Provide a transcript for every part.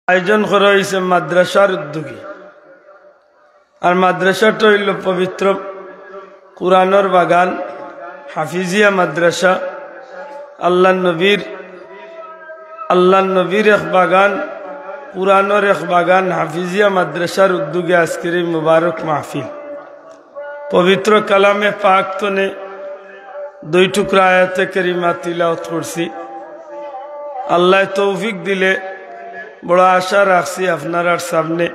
আয়োজন করা হয়েছে মাদ্রাসার উদ্যোগে। আর মাদ্রাসাটা হইল পবিত্র কুরআনের বাগান, হাফিজিয়া মাদ্রাসা। আল্লাহ নবীর এক বাগান, কুরআনের এক বাগান, হাফিজিয়া মাদ্রাসার উদ্যোগে আজকের এই মুবারক মাহফিল। পবিত্র কালামে পাক তনে 2 টুকরা আয়াতে কারিমা তিলাওয়াত করছি। আল্লাহ তৌফিক দিলে বড় আশা রাখছি আপনার সামনে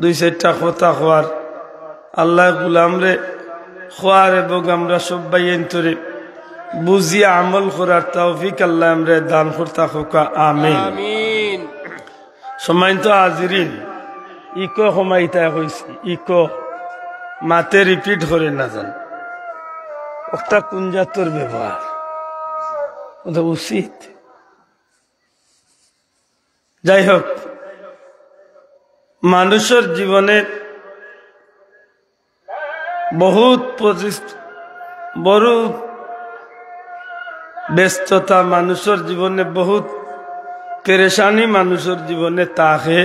2-4টা কথা হওয়ার। আল্লাহ গুলামরে খোয়ার এবং আমরা সবাই এন্তরে বুঝিয়া আমল করার তৌফিক আল্লাহ আমরা দান করতে হোকা, আমিন। সম্মানিত হাজিরিন, ইকো সময়টা হয়েছে, ইকো মাতে রিপিট করে না যান, একটা কুঞ্জাতর ব্যবহার ওটা উচিত। যাই হোক, মানুষের জীবনে বহুত বড় ব্যস্ততা, মানুষের জীবনে বহুত পেরেশানি মানুষের জীবনে থাকে,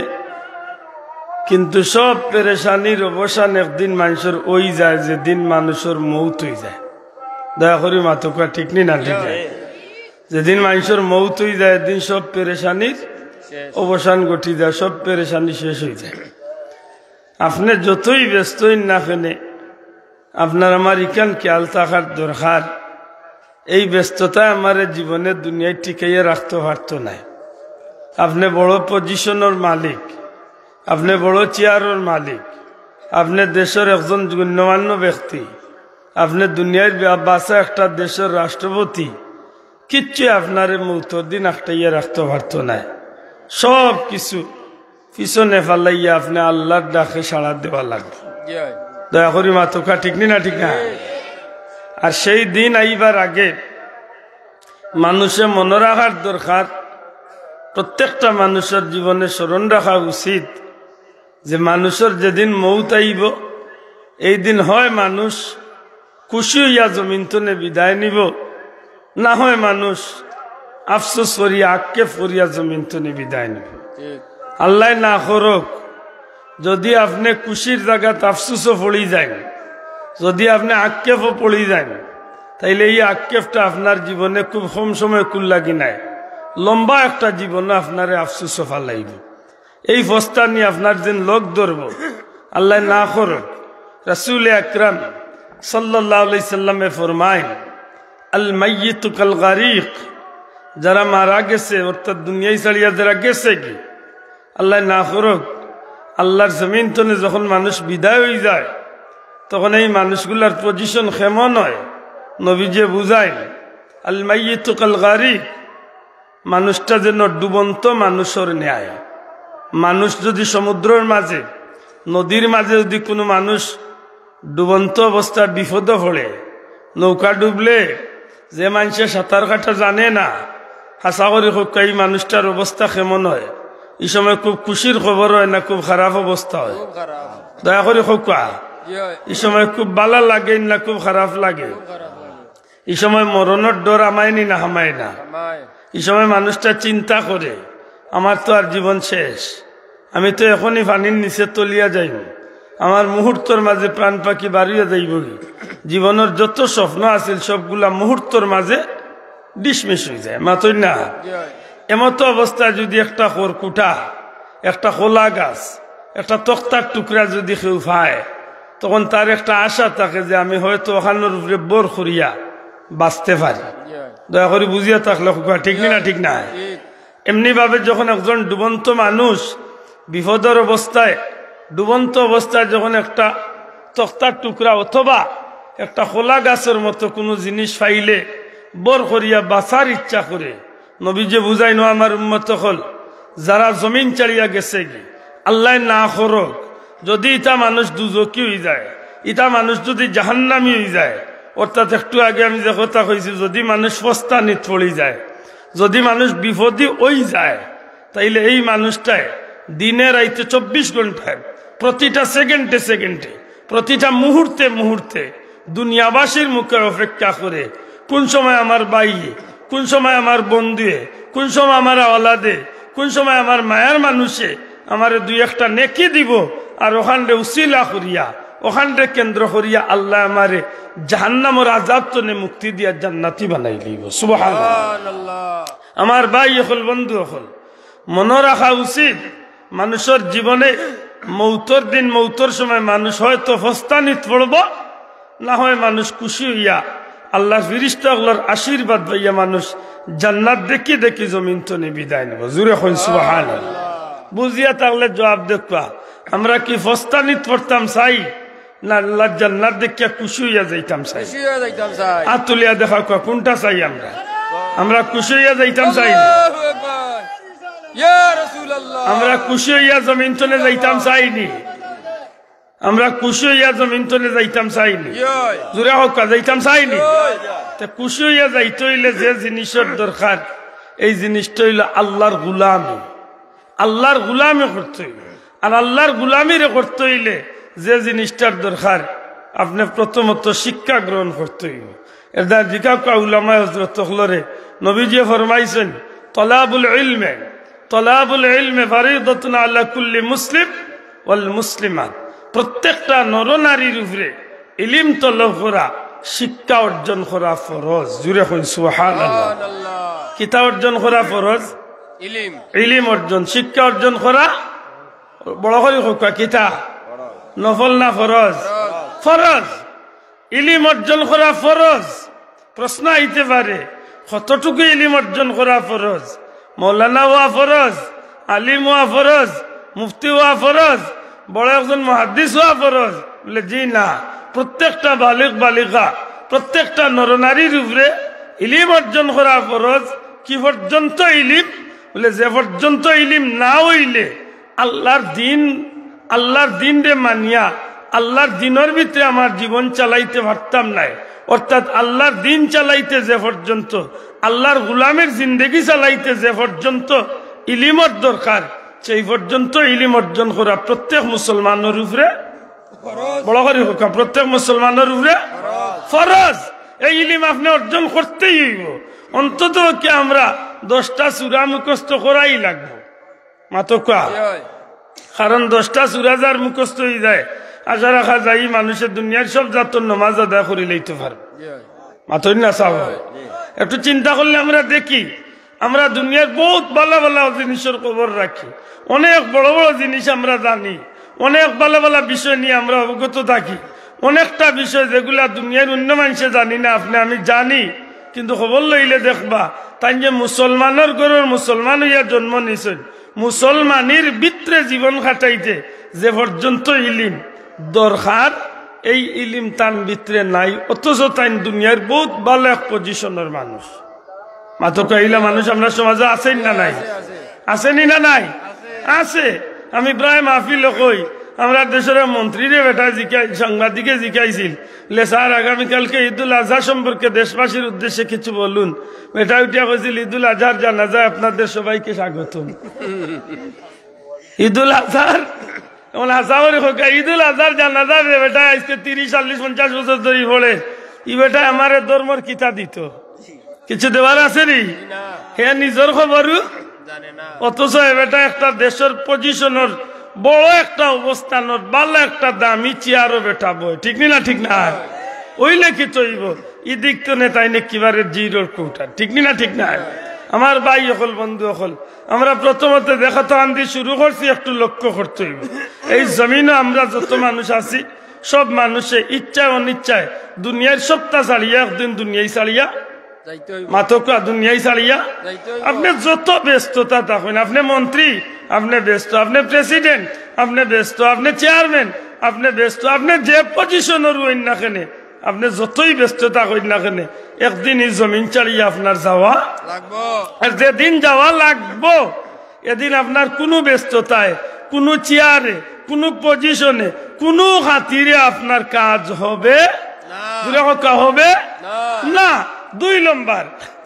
কিন্তু সব পেরেশানির অবসান একদিন মানুষের ওই যায় যেদিন মানুষের মৌত হয়ে যায়। দয়া করি মাতকা ঠিক নি না ঠিক যায়, যেদিন মানুষের মৌত হয়ে যায় এদিন সব পেরেশানির অবসান ঘটি যায়, সব পেরেশানি শেষ হয়ে যায়। আপনি যতই ব্যস্তই না ফেনে, আপনার আমার ইকান খেয়াল থাকার দরকার, এই ব্যস্ততা আমার জীবনে দুনিয়ায় টিকাইয়া রাখতে পারত নাই। আপনি বড় পজিশনের মালিক, আপনি বড় চেয়ারের মালিক, আপনি দেশের একজন গণ্যমান্য ব্যক্তি, আপনি দুনিয়ার বাসা একটা দেশের রাষ্ট্রপতি, কিচ্ছু আপনার মৌতর দিন আটটাইয়া রাখতে পারত নাই। সব কিছু পিছনে ফালাইয়া আপনি আল্লাহর ডাকে সাড়া দেওয়া লাগবে। দয়া করি মাতকা ঠিক নি না ঠিক না? আর সেই দিন আইবার আগে মানুষে মনে রাখার দরকার, প্রত্যেকটা মানুষের জীবনে স্মরণ রাখা উচিত যে মানুষের যেদিন মৌত আইব এই দিন হয় মানুষ খুশি হইয়া জমিন তনে বিদায় নিব, না হয় মানুষ আফসোস করিয়া আক্ষেপ করিয়া জমিন তনে বিদায় নিব। আল্লাহ না করুক, যদি আপনি খুশির জায়গাত আফসোসও পড়ি যায়, যদি আপনি আক্ষেপও পড়ি যায়, তাইলে এই আক্ষেপটা আপনার জীবনে খুব কম সময় কুল লাগি নাই, লম্বা একটা জীবনে আপনার আফসোসও ফালাইব। এই ফস্তা নিয়ে আপনার যেন লোক ধরব, আল্লাহ না করুক। রাসূল আকরাম সাল্লাল্লাহু আলাইহি সাল্লামে ফরমায়, আল মাইয়িতু কাল গারিক, যারা মারা গেছে অর্থাৎ দুনিয়ায় ছাড়িয়া যারা গেছে কি, আল্লাহ না করুক, আল্লাহর জমিন তনে যখন মানুষ বিদায় হয়ে যায় তখন এই মানুষগুলার পজিশন কেমন হয় নবীজি বুঝায়, আল মাইয়িতু কাল গারিক, মানুষটা যেন ডুবন্ত মানুষের ন্যায়। মানুষ যদি সমুদ্রের মাঝে, নদীর মাঝে যদি কোনো মানুষ ডুবন্ত অবস্থায় বিপদ পড়ে, নৌকা ডুবলে যে মানুষে সাঁতার কাটা জানে না, হাসা করে হোক এই মানুষটার অবস্থা কেমন হয়? এই সময় খুব খুশির খবর হয় না খুব খারাপ অবস্থা হয়? দয়া করে হোক, এই সময় খুব ভালো লাগে না খুব খারাপ লাগে? এই সময় মরণের ডর আমায়নি না হামায় না? এই সময় মানুষটা চিন্তা করে আমার তো আর জীবন শেষ, আমি তো এখনই পানির নিচে তলিয়া যাইব, আমার মুহূর্তর মাঝে প্রাণ পাখি বাড়িয়ে যাইব, জীবনের যত স্বপ্ন আছিল সবগুলা মুহূর্তর মাঝে ডিসমিস হয়ে যায়। মাতই না? এমতো অবস্থায় যদি একটা খড়কুটা, একটা খোলা গাছ, একটা তক্তার টুকরা যদি কেউ পায়, তখন তার একটা আশা থাকে যে আমি হয়তো ওখানের উপরে বোর করিয়া বাঁচতে পারি। দয়া করে বুঝিয়া থাকলে ঠিক না ঠিক না? এমনি ভাবে যখন একজন ডুবন্ত মানুষ বিপদের অবস্থায়, ডুবন্ত অবস্থায় যখন একটা তক্তার টুকরা অথবা একটা খোলা গাছের মতো কোনো জিনিস পাইলে বোর করিয়া বাঁচার ইচ্ছা করে, নবীজি বুঝাই নো আমার উম্মত হল যারা জমিন চালিয়া গেছে কি, আল্লাহ না করুক যদি ইটা মানুষ দুজকি হয়ে যায়, ইটা মানুষ যদি জাহান্নামি হয়ে যায়, অর্থাৎ একটু আগে আমি যে কথা কইছি, যদি মানুষ ফস্তানিত পড়ি যায়, যদি মানুষ বিপদী ওই যায়, তাইলে এই মানুষটায় দিনে রাইতে 24 ঘন্টায় প্রতিটা সেকেন্ডে সেকেন্ডে প্রতিটা মুহূর্তে মুহূর্তে দুনিয়াবাসীর মুখে অপেক্ষা করে কোন সময় আমার ভাই, কোন সময় আমার বন্ধুয়ে, কোন সময় আমার আওলাদে, কোন সময় আমার মায়ার মানুষে আমারে দুই একটা নেকি দিব আর ওখানে উসিলা করিয়া ওখানে কেন্দ্র করিয়া আল্লাহ আমারে জাহান্নামের আযাব থেকে মুক্তি দিয়া জান্নাতি বানাই লইব সুবহানাল্লাহ। আমার ভাই হল বন্ধু হল মনে রাখা উচিত মানুষের জীবনে মৌতর দিন মৌতর সময় মানুষ হয়তো ফস্তানিত পড়ব, না হয় মানুষ খুশি হইয়া আল্লাহ ফিরিস্তাগুলোর আশীর্বাদ পাইয়া মানুষ জান্নাত দেখি দেখি জমিন তো বিদায় নেব। জুড়ে হইন সুবহানাল্লাহ। বুঝিয়া তাহলে জবাব দেখবা আমরা কি ফস্তানিত পড়তাম চাই না আল্লাহ জান্নাত দেখিয়া খুশি হইয়া যাইতাম চাই? হাত তুলিয়া দেখা কোনটা চাই? আমরা খুশি হইয়া যাইতাম চাই? আমরা খুশি হইয়া জমিন তলে যাইতাম চাইনি? আমরা খুশি হইয়া জমিন তলে যাইতাম চাইনি? জোরে হোক যাইতাম চাইনি? খুশি হইয়া যাইতে হইলে যে জিনিসের দরকার এই জিনিসটা হইল আল্লাহর গুলামি। আল্লাহর গুলামি করতে হইলে আর আল্লাহর গুলামিরে করতে হইলে যে জিনিসটার দরকার আপনি প্রথমত শিক্ষা গ্রহণ করতে হইব। এটা জিজ্ঞাসা উলামায়ে হযরত হলরে নবীজি ফরমাইছেন তলাবুল ইলমে ফারিদাতুন আলা কুল্লি মুসলিম ওয়াল মুসলিমাত। প্রত্যেকটা নরনারীর উপরে ইলম তলব করা, শিক্ষা অর্জন করা ফরজ। জুড়ে কইন সুবহানাল্লাহ। কিতা অর্জন করা ফরজ? ইলম অর্জন, শিক্ষা অর্জন করা। বড় করে হোক কিতা নফল না ফরজ? ফরজ। ইলম অর্জন করা ফরজ। প্রশ্ন আইতে পারে কতটুকু ইলম অর্জন করা ফরজ? মৌলানা হওয়া ফরজ, আলিম হওয়া ফরজ, মুফতি হওয়া ফরজ, বড় একজন মুহাদ্দিস হওয়া ফরজ? বলে জি না, প্রত্যেকটা বালিগ বালিকা প্রত্যেকটা নরনারীর উপরে ইলম অর্জন করা ফরজ। কি পর্যন্ত ইলম? বলে যে পর্যন্ত ইলম না হইলে আল্লাহর দিন রে মানিয়া আল্লাহর দিনের ভিতরে আমার জীবন চালাইতে পারতাম নাই। অর্থাৎ আল্লাহর দিন চালাইতে যে পর্যন্ত, আল্লাহর গুলামের জিন্দেগি চালাইতে যে পর্যন্ত ইলিমর দরকার সেই পর্যন্ত ইলিম অর্জন করা প্রত্যেক মুসলমানের উপরে বড় করে হোক, প্রত্যেক মুসলমানের উপরে ফরজ। এই ইলিম আপনি অর্জন করতেই হইব। অন্তত কি আমরা 10টা সূরা মুখস্থ করাই লাগবে মাতকা, কারণ 10টা সূরা যার মুখস্থ হয়ে যায় আশা রাখা যায় মানুষের দুনিয়ার সব জাতর নামাজ আদায় করে লইতে পারবে। মাতই না চাও? একটু চিন্তা করলে আমরা দেখি আমরা দুনিয়ার বহুত ভালো ভালো জিনিসের খবর রাখি, অনেক বড় বড় জিনিস আমরা জানি, অনেক ভালো ভালো বিষয় নিয়ে আমরা অবগত থাকি। অনেকটা বিষয় যেগুলা দুনিয়ার অন্য মানুষে জানি না, আপনি আমি জানি, কিন্তু খবর লইলে দেখবা তাই যে মুসলমানের ঘরের মুসলমান হইয়া জন্ম নিছেন, মুসলমানের ভিতরে জীবন কাটাইতে যে পর্যন্ত ইলিম দরকার এই ইলিম তান ভিতরে নাই, অথচ তাই দুনিয়ার বহুত ভালো এক পজিশনের মানুষ। মাত্র কইলা মানুষ আমরা সমাজে আছেন না নাই? আসেনি না নাই? আছে। আমি প্রায় মাহফিল কই আমরা দেশের মন্ত্রীরে বেটা সাংবাদিকে জিজ্ঞাইছিল লে স্যার আগামীকালকে ঈদুল আজহা সম্পর্কে দেশবাসীর উদ্দেশ্যে কিছু বলুন। বেটা উঠিয়া কইছিল ঈদুল আজহার জানাজায় আপনাদের সবাইকে স্বাগতম। ঈদুল আজহার ঈদুল আজহার জানাজার বেটা আজকে 30, 40, 50 বছর ধরে পড়ে ই বেটা আমার ধর্মর কিতা দিত, কিছু দেওয়ার আছে নি? হ্যাঁ নিজের খবরও অথচ বেটা একটা দেশের পজিশনের বড় একটা অবস্থানের ভালো একটা দামি চেয়ারও বেটা বই, ঠিক না? ঠিক না? ওইলে কি তৈব ইদিক তো নেতাই নে কিবারের জিরোর কৌটা, ঠিক না? ঠিক না? আমার ভাই হল বন্ধু হল আমরা প্রথমত দেখা তো আন্দি শুরু করছি, একটু লক্ষ্য করতে হইব এই জমিনে আমরা যত মানুষ আছি সব মানুষে ইচ্ছায় অনিচ্ছায় দুনিয়ার সপ্তাহ ছাড়িয়া একদিন দুনিয়ায় ছাড়িয়া মাতকা দুনিয়ায় ছাড়িয়া আপনি যত ব্যস্ততা থাকেন, আপনি মন্ত্রী আপনি ব্যস্ত, আপনি প্রেসিডেন্ট আপনি ব্যস্ত, আপনি চেয়ারম্যান আপনি ব্যস্ত, আপনি যে পজিশনের হইন না কেন, আপনি যতই ব্যস্ততা হইন না কেন একদিন এই জমিন ছাড়িয়া আপনার যাওয়া লাগবো। আর যেদিন যাওয়া লাগবো এদিন আপনার কোনো ব্যস্ততায়, কোনো চেয়ারে, কোনো পজিশনে, কোনো খাতিরে আপনার কাজ হবে হবে না। 2 নম্বর,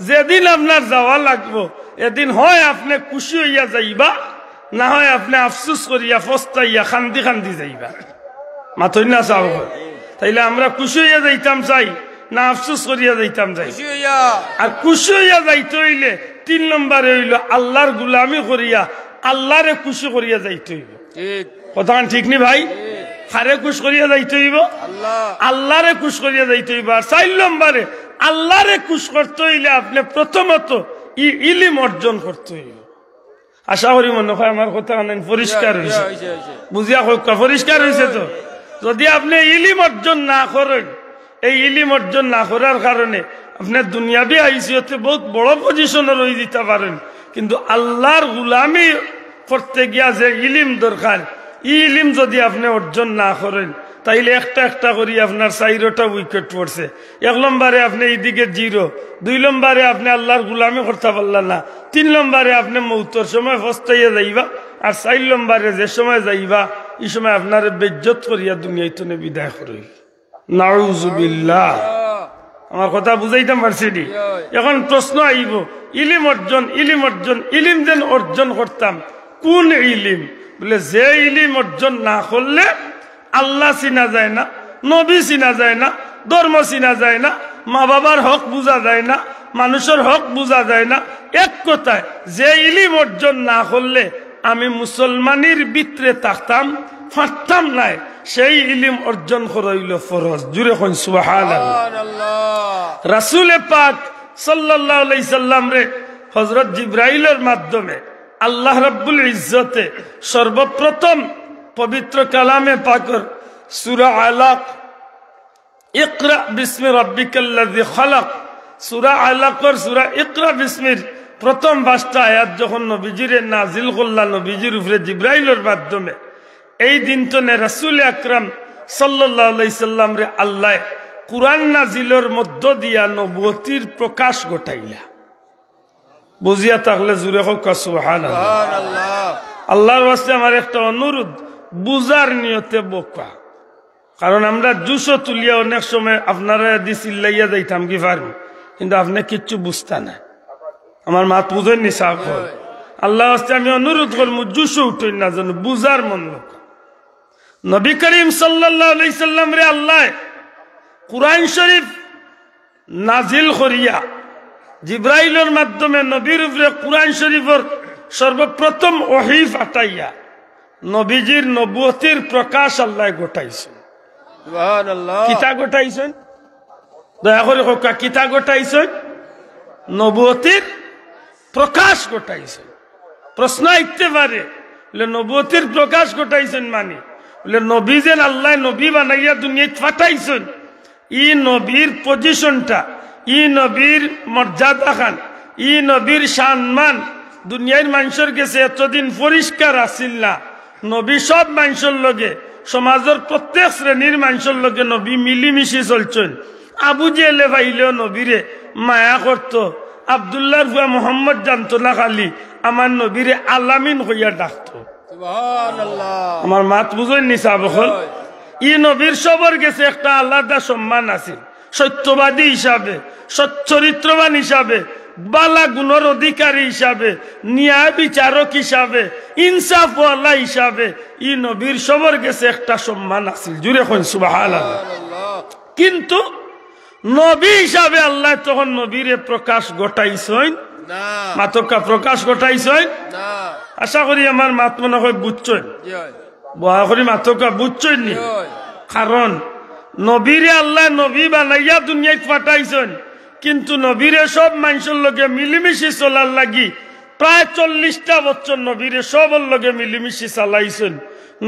যেদিন আপনার যাওয়া লাগবো এদিন হয় আপনি খুশি হইয়া যাইবা, না হয় আপনি আফসুস করিয়া ফস্তাইয়া খান্দি খান্দি যাইবা। মাথই না চাও? তাইলে আমরা খুশি হইয়া যাইতাম চাই না আফসুস করিয়া যাইতাম চাই? আর খুশি হইয়া যাইতে হইলে 3 নম্বরে হইল আল্লাহর গোলামি করিয়া আল্লাহরে খুশি করিয়া যাইতে হইব। কথা ঠিক নি ভাই? কারে খুশ করিয়া যাইতে হইব? আল্লাহরে খুশ করিয়া যাইতে হইব। আর 4 নম্বরে আল্লাহরে খুশ করতে হইলে আপনি প্রথমত ইলম অর্জন করতে হইব। আশা করি মনে হয় আমার কথা অনেক পরিষ্কার হয়েছে, বুঝিয়া পরিষ্কার হয়েছে। তো যদি আপনি ইলম অর্জন না করেন, এই ইলম অর্জন না করার কারণে আপনি দুনিয়াবি আইসিয়তে বহুত বড় পজিশনে রয়ে দিতে পারেন, কিন্তু আল্লাহর গুলামি করতে গিয়া যে ইলিম দরকার, ইলিম যদি আপনি অর্জন না করেন তাইলে একটা একটা করি আপনার 4টা উইকেট পড়ছে। 1 নম্বরে আপনি এইদিকে 0, 2 নম্বরে আপনি আল্লাহর গুলামি করতে পারলেন না, 3 নম্বরে আপনি মৌতর সময় ফস্তাইয়া যাইবা, আর 4 নম্বরে যে সময় যাইবা এই সময় আপনার বেজ্জত করিয়া দুনিয়াইতে বিদায় করি। নাউজুবিল্লাহ। আমার কথা বুঝাইতাম পারছি নি? এখন প্রশ্ন আইব, ইলিম অর্জন, ইলিম অর্জন, ইলিম যেন অর্জন করতাম, কোন ইলিম? বলে যে ইলিম অর্জন না করলে আল্লাহ চিনা যায় না, নবী চিনা যায় না, ধর্ম চিনা যায় না, মা বাবার হক বুঝা যায় না, মানুষের হক বুঝা যায় না। এক কথায় যে ইলিম অর্জন না করলে আমি মুসলমানের ভিতরে থাকতাম পারতাম নাই, সেই ইলিম অর্জন করাইল ফরজ। জুড়ে কইন সুবহানাল্লাহ। রাসূল পাক সাল্লাল্লাহু আলাইহি সাল্লাম রে হযরত জিবরাইলের মাধ্যমে আল্লাহ রাব্বুল ইজ্জতে সর্বপ্রথম পবিত্র কালামে পাকের সূরা আলাক, ইকরা বিসমি রাব্বিকাল্লাযী খালাক, সূরা আলাকের সূরা ইকরা বিসমির প্রথম 5টা আয়াত যখন নবীজিরে নাজিল করলেন নবীজির উপরে জিবরাইলের মাধ্যমে, এই দিনতনে রাসূল আকরাম সাল্লাল্লাহু আলাইহি সাল্লাম রে আল্লাহ কুরআন নাজিলের মধ্য দিয়া নবুয়তির প্রকাশ ঘটাইলা। বুঝিয়া থাকলে জুড়ে হোক সুবহানাল্লাহ। আল্লাহর ওয়াস্তে আমার একটা অনুরোধ, বুজার নিয়তে বোকা, কারণ আমরা জুসো তুলিয়া অনেক সময় আপনারা দিছিল্লাইয়া যাইতাম কি পারবো, কিন্তু আপনি কিচ্ছু বুঝতা না। আমার মাত বুঝেন নি সাহ? আল্লাহ ওয়াস্তে আমি অনুরোধ করবো জুসো উঠেন না যেন বুজার মন লোক। নবী করিম সাল্লাল্লাহু আলাইহি সাল্লাম রে আল্লাহ কুরআন শরীফ নাজিল করিয়া জিবরাইলের মাধ্যমে নবীর উপরে কুরআন শরীফের সর্বপ্রথম ওহী পাঠাইয়া নবীজির নবুয়তির প্রকাশ আল্লাহ ঘটাইছেন। সুবহানাল্লাহ। কিতা ঘটাইছেন? দয়া করে কোকা, কিতা ঘটাইছেন? নবুয়তির প্রকাশ ঘটাইছেন। প্রশ্ন আইতে পারে, নবুয়তির প্রকাশ ঘটাইছেন মানে বলে নবী যেন আল্লাহ নবী বানাইয়া দুনিয়ায় পাঠাইছেন, ই নবীর পজিশনটা, ই নবীর মর্যাদা খান, ই নবীর সম্মান দুনিয়ার মানুষের কাছে এতদিন পরিষ্কার আসিল না। নবী সব মানুষের লগে, সমাজের প্রত্যেক শ্রেণীর মানুষের লগে নবী মিলিমিশি চলছেন। আবু জেলে ভাইলেও নবীরে মায়া করত, আব্দুল্লাহর ভুয়া মোহাম্মদ জানতো না, খালি আমার নবীরে আলামিন হইয়া ডাকত। আমার মাত বুঝেন নি সাবল? ই নবীর সবর গেছে একটা আলাদা সম্মান আছে, সত্যবাদী হিসাবে, সচ্চরিত্রবান হিসাবে, বালা গুণর অধিকারী হিসাবে, ন্যায় বিচারক হিসাবে, ইনসাফওয়ালা হিসাবে ই নবীর সবর গেছে একটা সম্মান আছে। জুড়ে কইন সুবহানাল্লাহ। কিন্তু নবী হিসাবে আল্লাহ তখন নবীরে প্রকাশ ঘটাইছেন না, মাতকা প্রকাশ ঘটাইছেন না। আশা করি আমার মাত মনে হয় বুঝছেন, বয়া করি মাতকা বুঝছেন নি? কারণ নবীরে আল্লাহ নবী বানাইয়া দুনিয়ায় পাঠাইছেন, কিন্তু নবীরে সব মানুষের লগে মিলিমিশি চলার লাগি প্রায় 40টা বছর নবীরে সবর লগে মিলিমিশি চালাইছেন।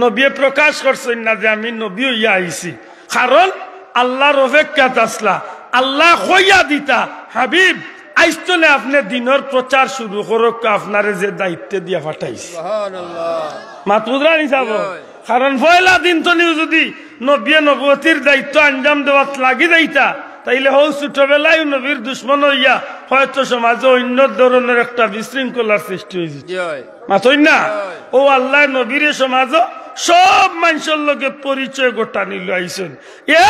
নবী প্রকাশ করছেন না যে আমি নবী হইয়া আইছি, কারণ আল্লাহর অপেক্ষাত আসলা। আল্লাহ হইয়া দিতা হাবিব আইস্তলে আপনি দিনের প্রচার শুরু করক, আপনারে যে দায়িত্ব দিয়া পাঠাইছি। মাতুদরা নিসাব, কারণ পয়লা দিন তো যদি নবী নবুয়তির দায়িত্ব আঞ্জাম দেওয়াত লাগি যাইতা, তাইলে হৌ ছোটবেলায় নবীর দুশ্মন হইয়া হয়তো সমাজে অন্য ধরনের একটা বিশৃঙ্খলার সৃষ্টি হয়েছে। মাথই না? ও আল্লাহ নবীরে সমাজ সব মানুষের লগে পরিচয় গোটা নিল আইসেন।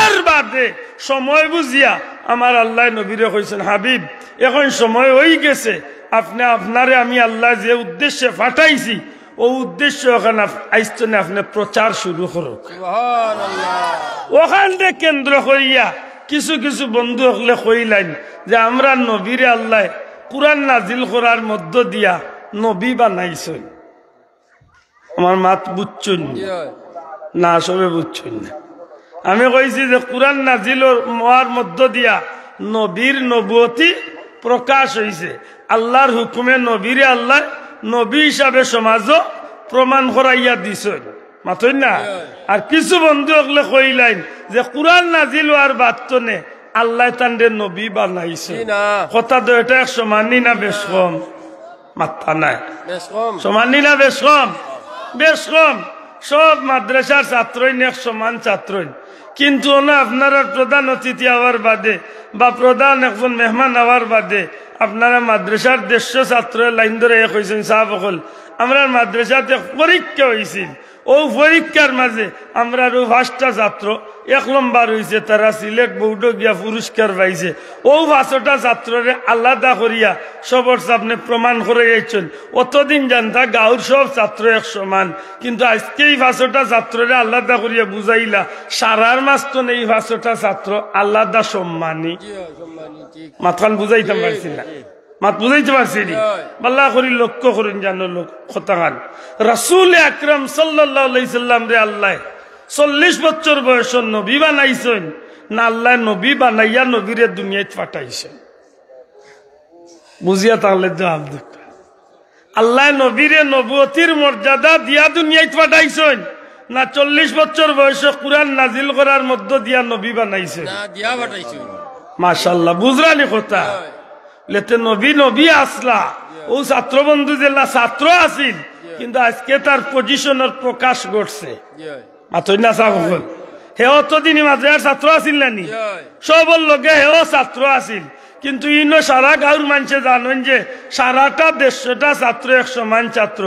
এর বাদে সময় বুঝিয়া আমার আল্লাহ নবীরে কইছেন, হাবিব এখন সময় হয়ে গেছে, আপনি আপনারে আমি আল্লাহ যে উদ্দেশ্যে পাঠাইছি ও উদ্দেশ্য ওখানে আইসনে আপনি প্রচার শুরু করুক। ওখান থেকে কেন্দ্র করিয়া কিছু কিছু বন্ধু হলে কইলেন যে আমরা নবীরে আল্লাহ কুরআন নাজিল করার মধ্য দিয়া নবী বানাইছেন। আমার মাত বুঝছেন না? সবে বুঝছেন না? আমি কইছি যে কুরআন নাজিল হওয়ার মধ্য দিয়া নবীর নবুয়তি প্রকাশ হইছে। আল্লাহর হুকুমে নবীরে আল্লাহ নবী হিসাবে সমাজও প্রমাণ করাইয়া দিছেন। মাতই না? আর কিছু বন্ধু হলে কইলাইন যে কুরআন নাজিল হওয়ার বার্তনে আল্লাহ তান্ডে নবী বানাইছে। কথা তো এটা এক সমানই না বেশ কম? মাথা নাই সমানই না বেশ কম? বেশ কম। সব মাদ্রাসার ছাত্রই এক সমান ছাত্রই, কিন্তু না আপনারা প্রধান অতিথি হওয়ার বাদে বা প্রধান একজন মেহমান হওয়ার বাদে আপনারা মাদ্রাসার 150 ছাত্রের লাইন ধরে এক হয়েছেন। সাহেব হল আমরা মাদ্রাসাতে পরীক্ষা হয়েছিল, ও পরীক্ষার মাঝে আমরা 5টা ছাত্র 1 নম্বর হয়েছে, তারা সিলেট বোর্ডে গিয়া পুরস্কার পাইছে। ও 5টা ছাত্ররে আলাদা করিয়া সবর সামনে প্রমাণ করে যাইছেন। অতদিন জানতা গাঁর সব ছাত্র এক সমান, কিন্তু আজকে এই 5টা ছাত্ররে আলাদা করিয়া বুঝাইলা সারার মাস তো নেই 5টা ছাত্র আলাদা সম্মানী। মাথান বুঝাইতাম পারছি না? মাত বুঝাইতে পারছি নি? আল্লাহ করি লক্ষ্য করেন জানো লোক খতাগান রাসূল আকরাম সাল্লাল্লাহু আলাইহি সাল্লাম রে আল্লাহ 40 বছর বয়সের নবী বানাইছেন না আল্লাহ নবী বানাইয়া নবীরে দুনিয়ায় পাঠাইছেন? বুঝিয়া তাহলে জবাব দেখ। আল্লাহ নবীরে নবুয়তির মর্যাদা দিয়া দুনিয়ায় পাঠাইছেন না 40 বছর বয়সে কুরআন নাজিল করার মধ্য দিয়া নবী বানাইছেন? না, দিয়া পাঠাইছেন। মাশাআল্লাহ, বুঝরানি কথা। লেতে নবী নবী আসলা ও ছাত্র বন্ধু জেলা ছাত্র আসিল, কিন্তু আজকে তার পজিশনের প্রকাশ ঘটছে। মাথই না সাহল হে অতদিনই মাদ্রাসার ছাত্র আসিল নানি? সবর লগে হেও ছাত্র আসিল, কিন্তু ইনো সারা গাঁর মানুষে জানেন যে সারাটা 150টা ছাত্র এক সমান ছাত্র।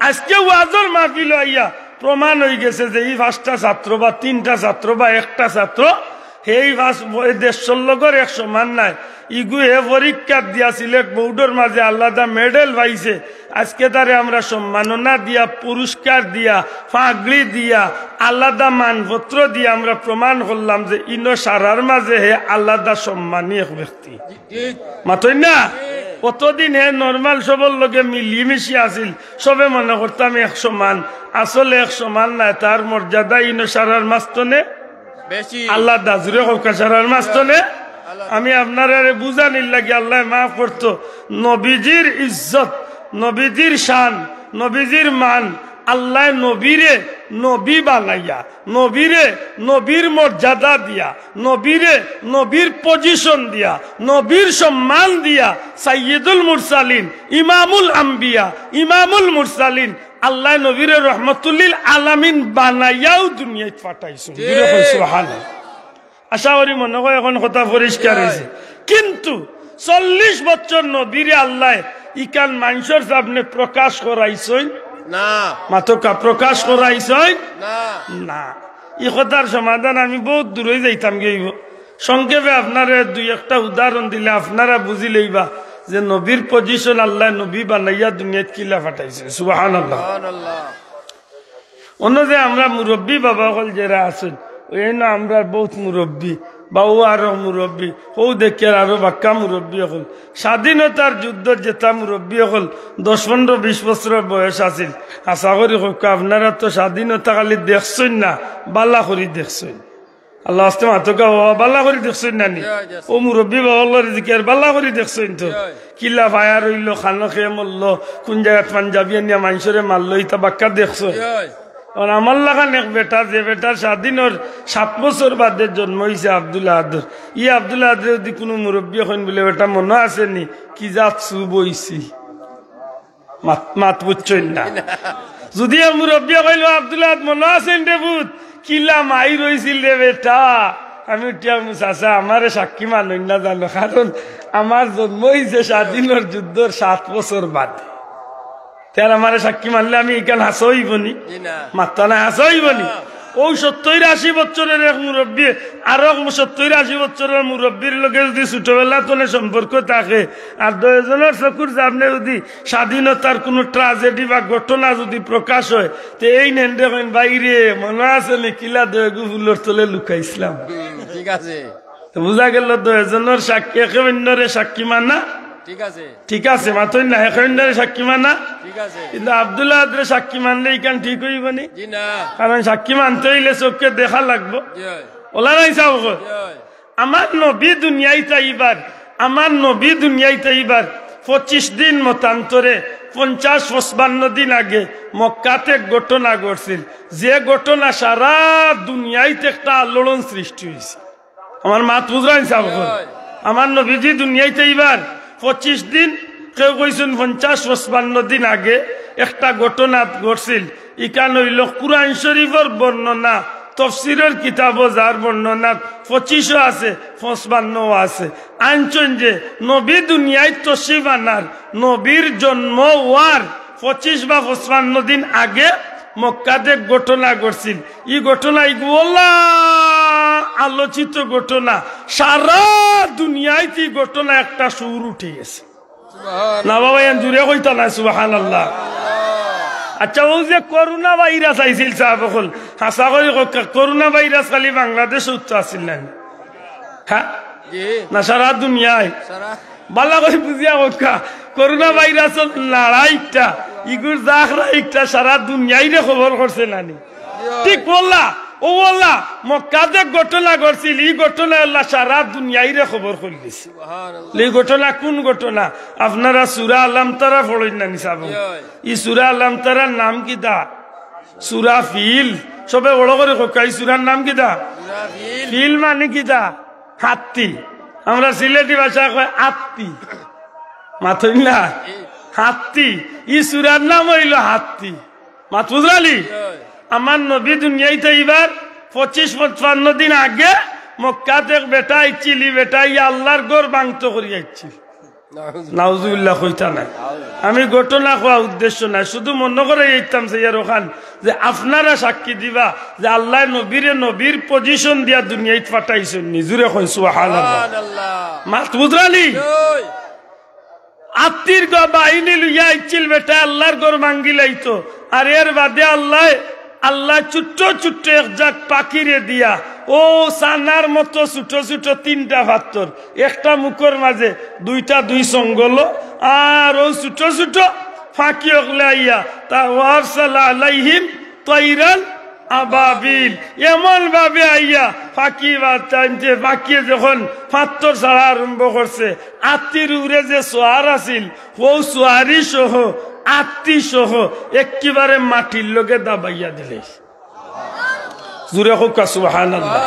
আজকে ওয়াজর মাহফিল হইয়া প্রমাণ হয়ে গেছে যে এই 5টা ছাত্র বা 3টা ছাত্র বা 1টা ছাত্র এই 150 লগর এক সমান নাই। ইগু হে পরীক্ষা দিয়া সিলেট বোর্ডের মাঝে আলাদা মেডেল পাইছে। আজকে তারে আমরা সম্মাননা দিয়া পুরস্কার দিয়া পাগড়ি দিয়া আলাদা মানপত্র দিয়া আমরা প্রমাণ করলাম যে ইনো সারার মাঝে হে আলাদা সম্মানী এক ব্যক্তি। মাতই না? কতদিন হে নর্মাল সবর লগে মিলিমিশি আসিল, সবে মনে করতাম এক সমান। আসলে এক সমান নাই, তার মর্যাদা ইনো সারার মাস্তনে আল্লাহ দাজুরে হোকা সারার মাস্তনে। আমি আপনারা বুঝানির লাগে আল্লাহ মাফ করতো। নবীজির ইজ্জত, নবীজির শান, নবীজির মান আল্লাহ নবীরে নবী বানাইয়া, নবীরে নবীর মর্যাদা দিয়া, নবীরে নবীর পজিশন দিয়া, নবীর সম্মান দিয়া সাইয়্যিদুল মুরসালিন, ইমামুল আম্বিয়া, ইমামুল মুরসালিন আল্লাহ নবীরে রহমতুল্লিল আলামিন বানাইয়াও দুনিয়ায় পাঠাইছেন। সুবহানাল্লাহ। আশা করি মনে হয় এখন কথা পরিষ্কার হয়েছে। কিন্তু 40 বছর নবীরে আল্লাহ ইকান মানুষের সামনে প্রকাশ করাইছেন না? মাতকা প্রকাশ করাইছেন না? এই কথার সমাধান আমি বহুত দূরে যাইতাম গেইব। সংক্ষেপে আপনারা 2-1টা উদাহরণ দিলে আপনারা বুঝি লইবা যে নবীর পজিশন আল্লাহ নবী বানাইয়া দুনিয়াত কিলা পাঠাইছে। সুবহানাল্লাহ। অন্য যে আমরা মুরব্বী বাবা হল যারা আছেন ওই না আমরা বহুত মুরব্বী বা ও আরো মুরব্বী, ও দেখে আরো বাক্কা মুরব্বী হল। স্বাধীনতার যুদ্ধের যেটা মুরব্বী হল 10-15-20 বছরের বয়স আছিল। আশা করি আপনারা তো স্বাধীনতা খালি দেখছেন না, বালা করি দেখছেন। আল্লাহ আস্তে মাতকা বাবা বালা করি দেখছেন না নি? ও মুরব্বী বাবার দিকে বালা করি দেখছেন তো? কিলা ভায়া রইল, খানো খেয়ে মরল, কোন জায়গায় পাঞ্জাবি নিয়ে মানুষরে মারল, ইতা বাক্কা দেখছো? আমার লাগান এক বেটা, যে বেটার স্বাধীনের 7 বছর বাদে জন্ম হয়েছে আব্দুল্লাহ আদর। ই আব্দুল্লাহ আদর যদি কোনো মুরব্বী এখন বলে বেটা মনে আসেনি কি যাত চু বইছি, মাত বুঝছেন না? যদি মুরব্বী কইল আব্দুল্লাহ মনে আছেন রে বুধ কিলা মাই রইছিল রে বেটা, আমি উঠিয়া চাচা আমারে সাক্ষী মানুন না জানো, কারণ আমার জন্ম হয়েছে স্বাধীনের যুদ্ধের 7 বছর বাদে। তার আমার সাক্ষী মানলে আমি এখানে হাসইবনি, মাত্রা না হাসইবনি। ও 70-80 বছরের এক মুরব্বী আরো 70-80 বছরের মুরব্বীর লোকে যদি ছোটবেলা তোলে সম্পর্ক থাকে, আর 2 জনের চকুর সামনে যদি স্বাধীনতার কোন ট্রাজেডি বা ঘটনা যদি প্রকাশ হয়, তো এই নেন দেখেন বাইরে মনে আছে নি কিলা 2 ফুলের তলে লুকাইছিলাম। ঠিক আছে, বুঝা গেল 2 জনের সাক্ষী একে অন্যরে সাক্ষী মানা ঠিক আছে মাতই না এখন সাক্ষী মানা কিন্তু আব্দুল্লাহ আদরে সাক্ষী মানলে ইকান ঠিক হইব নি কারণ সাক্ষী মানতে হইলে চোখকে দেখা লাগবো ওলা নাই চাও আমার নবী দুনিয়ায় তাইবার 25 দিন মতান্তরে 50-55 দিন আগে মক্কাতে ঘটনা ঘটছিল যে ঘটনা সারা দুনিয়াতে একটা আলোড়ন সৃষ্টি হয়েছে আমার মাত বুঝলেন চাও আমার নবীজি দুনিয়ায় তাইবার 25 দিন কেউ কইছেন 50-55 দিন আগে একটা ঘটনা ঘটছিল ইকান হইল কুরআন শরীফের বর্ণনা তফসিরের কিতাবও যার বর্ণনা 25 আছে 55 আছে আনছেন যে নবী দুনিয়ায় তশরিফ আনার নবীর জন্ম হওয়ার 25 বা 55 দিন আগে মক্কাতে ঘটনা ঘটছিল এই ঘটনা ইগুলা আলোচিত ঘটনা সারা দুনিয়ায় এই ঘটনা একটা সুর উঠে গেছে না বাবা জুড়ে কইতা না সুবহানাল্লাহ আচ্ছা ও যে করোনা ভাইরাস আইছিল সাহেব হল হাসা করে করোনা ভাইরাস খালি বাংলাদেশ উত্তর আসছিল না হ্যাঁ না সারা দুনিয়ায় বালা করে বুঝিয়া ওকা করোনা ভাইরাস লড়াইটা ইগুর জাখরাইটা সারা দুনিয়ায় খবর করছে নানি ঠিক বললা ও বললা মক্কাতে ঘটনা ঘটছিল এই ঘটনা আল্লাহ সারা দুনিয়ায় খবর করে দিছে এই ঘটনা কোন ঘটনা আপনারা সূরা আলাম তারা পড়েন না নিসাব এই সূরা আলাম তারার নাম কি দা সূরা ফিল সবে বড় করে কই সূরার নাম কি দা ফিল মানে কি দা হাতি আমরা সিলেটি ভাষা কয় আত্তি মাথই না হাতি এই সূরার নাম হইল হাতি মাত বুঝলি আমার নবী দুনিয়ায় তাইবার 25-55 দিন আগে মক্কাতে বেটা আইছিলি বেটা ইয়া আল্লাহর ঘর ভাঙতে করিয়া আইছিল নাউজুবিল্লাহ কইতা নাই আমি ঘটনা কোয়া উদ্দেশ্য নাই শুধু মনে করে এইতাম সাইয়ার ওখান যে আপনারা সাক্ষী দিবা যে আল্লাহ নবীর পজিশন দিয়া দুনিয়ায় পাঠাইছেন নিজুরে কই সুবহানাল্লাহ মাত বুঝরালি আত্মীর বাহিনী লইয়া আইছিল বেটা আল্লাহর ঘর ভাঙ্গিলাইতো আর এর বাদে আল্লাহ ছোট্ট ছোট্ট এক জাত পাখিরে দিয়া ও সানার মতো ছোট ছোট 3টা পাথর একটা মুখের মাঝে 2টা 2 সঙ্গল আর ও ছোট ছোট ফাঁকি ওগলাইয়া তা ওয়ারসালা আলাইহিম তাইরান আবাবিল এমন ভাবে আইয়া ফাঁকি বাঁচতে ফাঁকি যখন পাথর ছাড়া আরম্ভ করছে আত্মীর উড়ে যে সোয়ার আছিল ও সোয়ারি সহ আত্মী সহ একেবারে মাটির লোকে দাবাইয়া দিলে জুড়ে হোক সুবহানাল্লাহ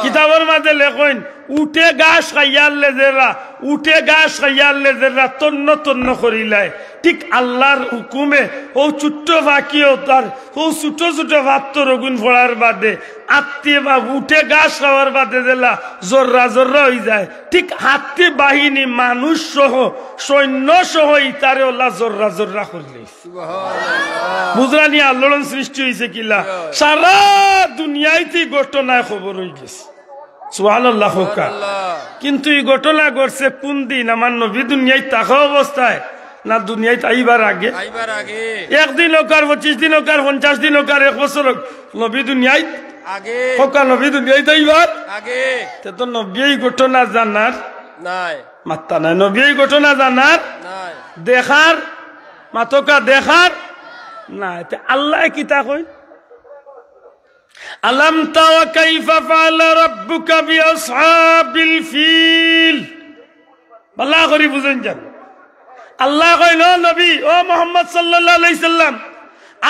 কিতাবের মাঝে লেখেন উঠে গাছ খাইয়ালে যেরা তন্ন তন্ন করিলাই ঠিক আল্লাহর হুকুমে ও ছোট্ট ফাঁকিও তার ও ছোট ছোট ভাত্তর অগুন ফোড়ার বাদে আত্মীয় বা উঠে গাছ খাওয়ার বাদে দিলা জর্রা হয়ে যায় ঠিক হাতি বাহিনী মানুষ সহ সৈন্য সহ ইতারে ওলা জর্রা করলে বুঝলানি আলোড়ন সৃষ্টি হয়েছে কিলা সারা দুনিয়াতে ঘটনায় খবর হয়ে গেছে সুবহানাল্লাহ কিন্তু এই ঘটনা ঘটছে কোন দিন আমার নবী দুনিয়ায় থাকা অবস্থায় না দুনিয়ায় আইবার আগে একদিন হোক আর 25 দিন হোক আর 50 দিন হোক আর 1 বছর হোক নবী দুনিয়ায় আগে হোক নবী দুনিয়ায় আইবার আগে তো নবী এই ঘটনা জানার নাই মাত্তা নাই নবী এই ঘটনা জানার নাই দেখার মাতকা দেখার নাই আল্লাহ কি তা কই আলম তারা কাইফা ফাআলা রাব্বুকা বিআসহাবিল ফিল আল্লাহ করি বুঝেন যান আল্লাহ কইল নবী ও মুহাম্মদ সাল্লাল্লাহু আলাইহি সাল্লাম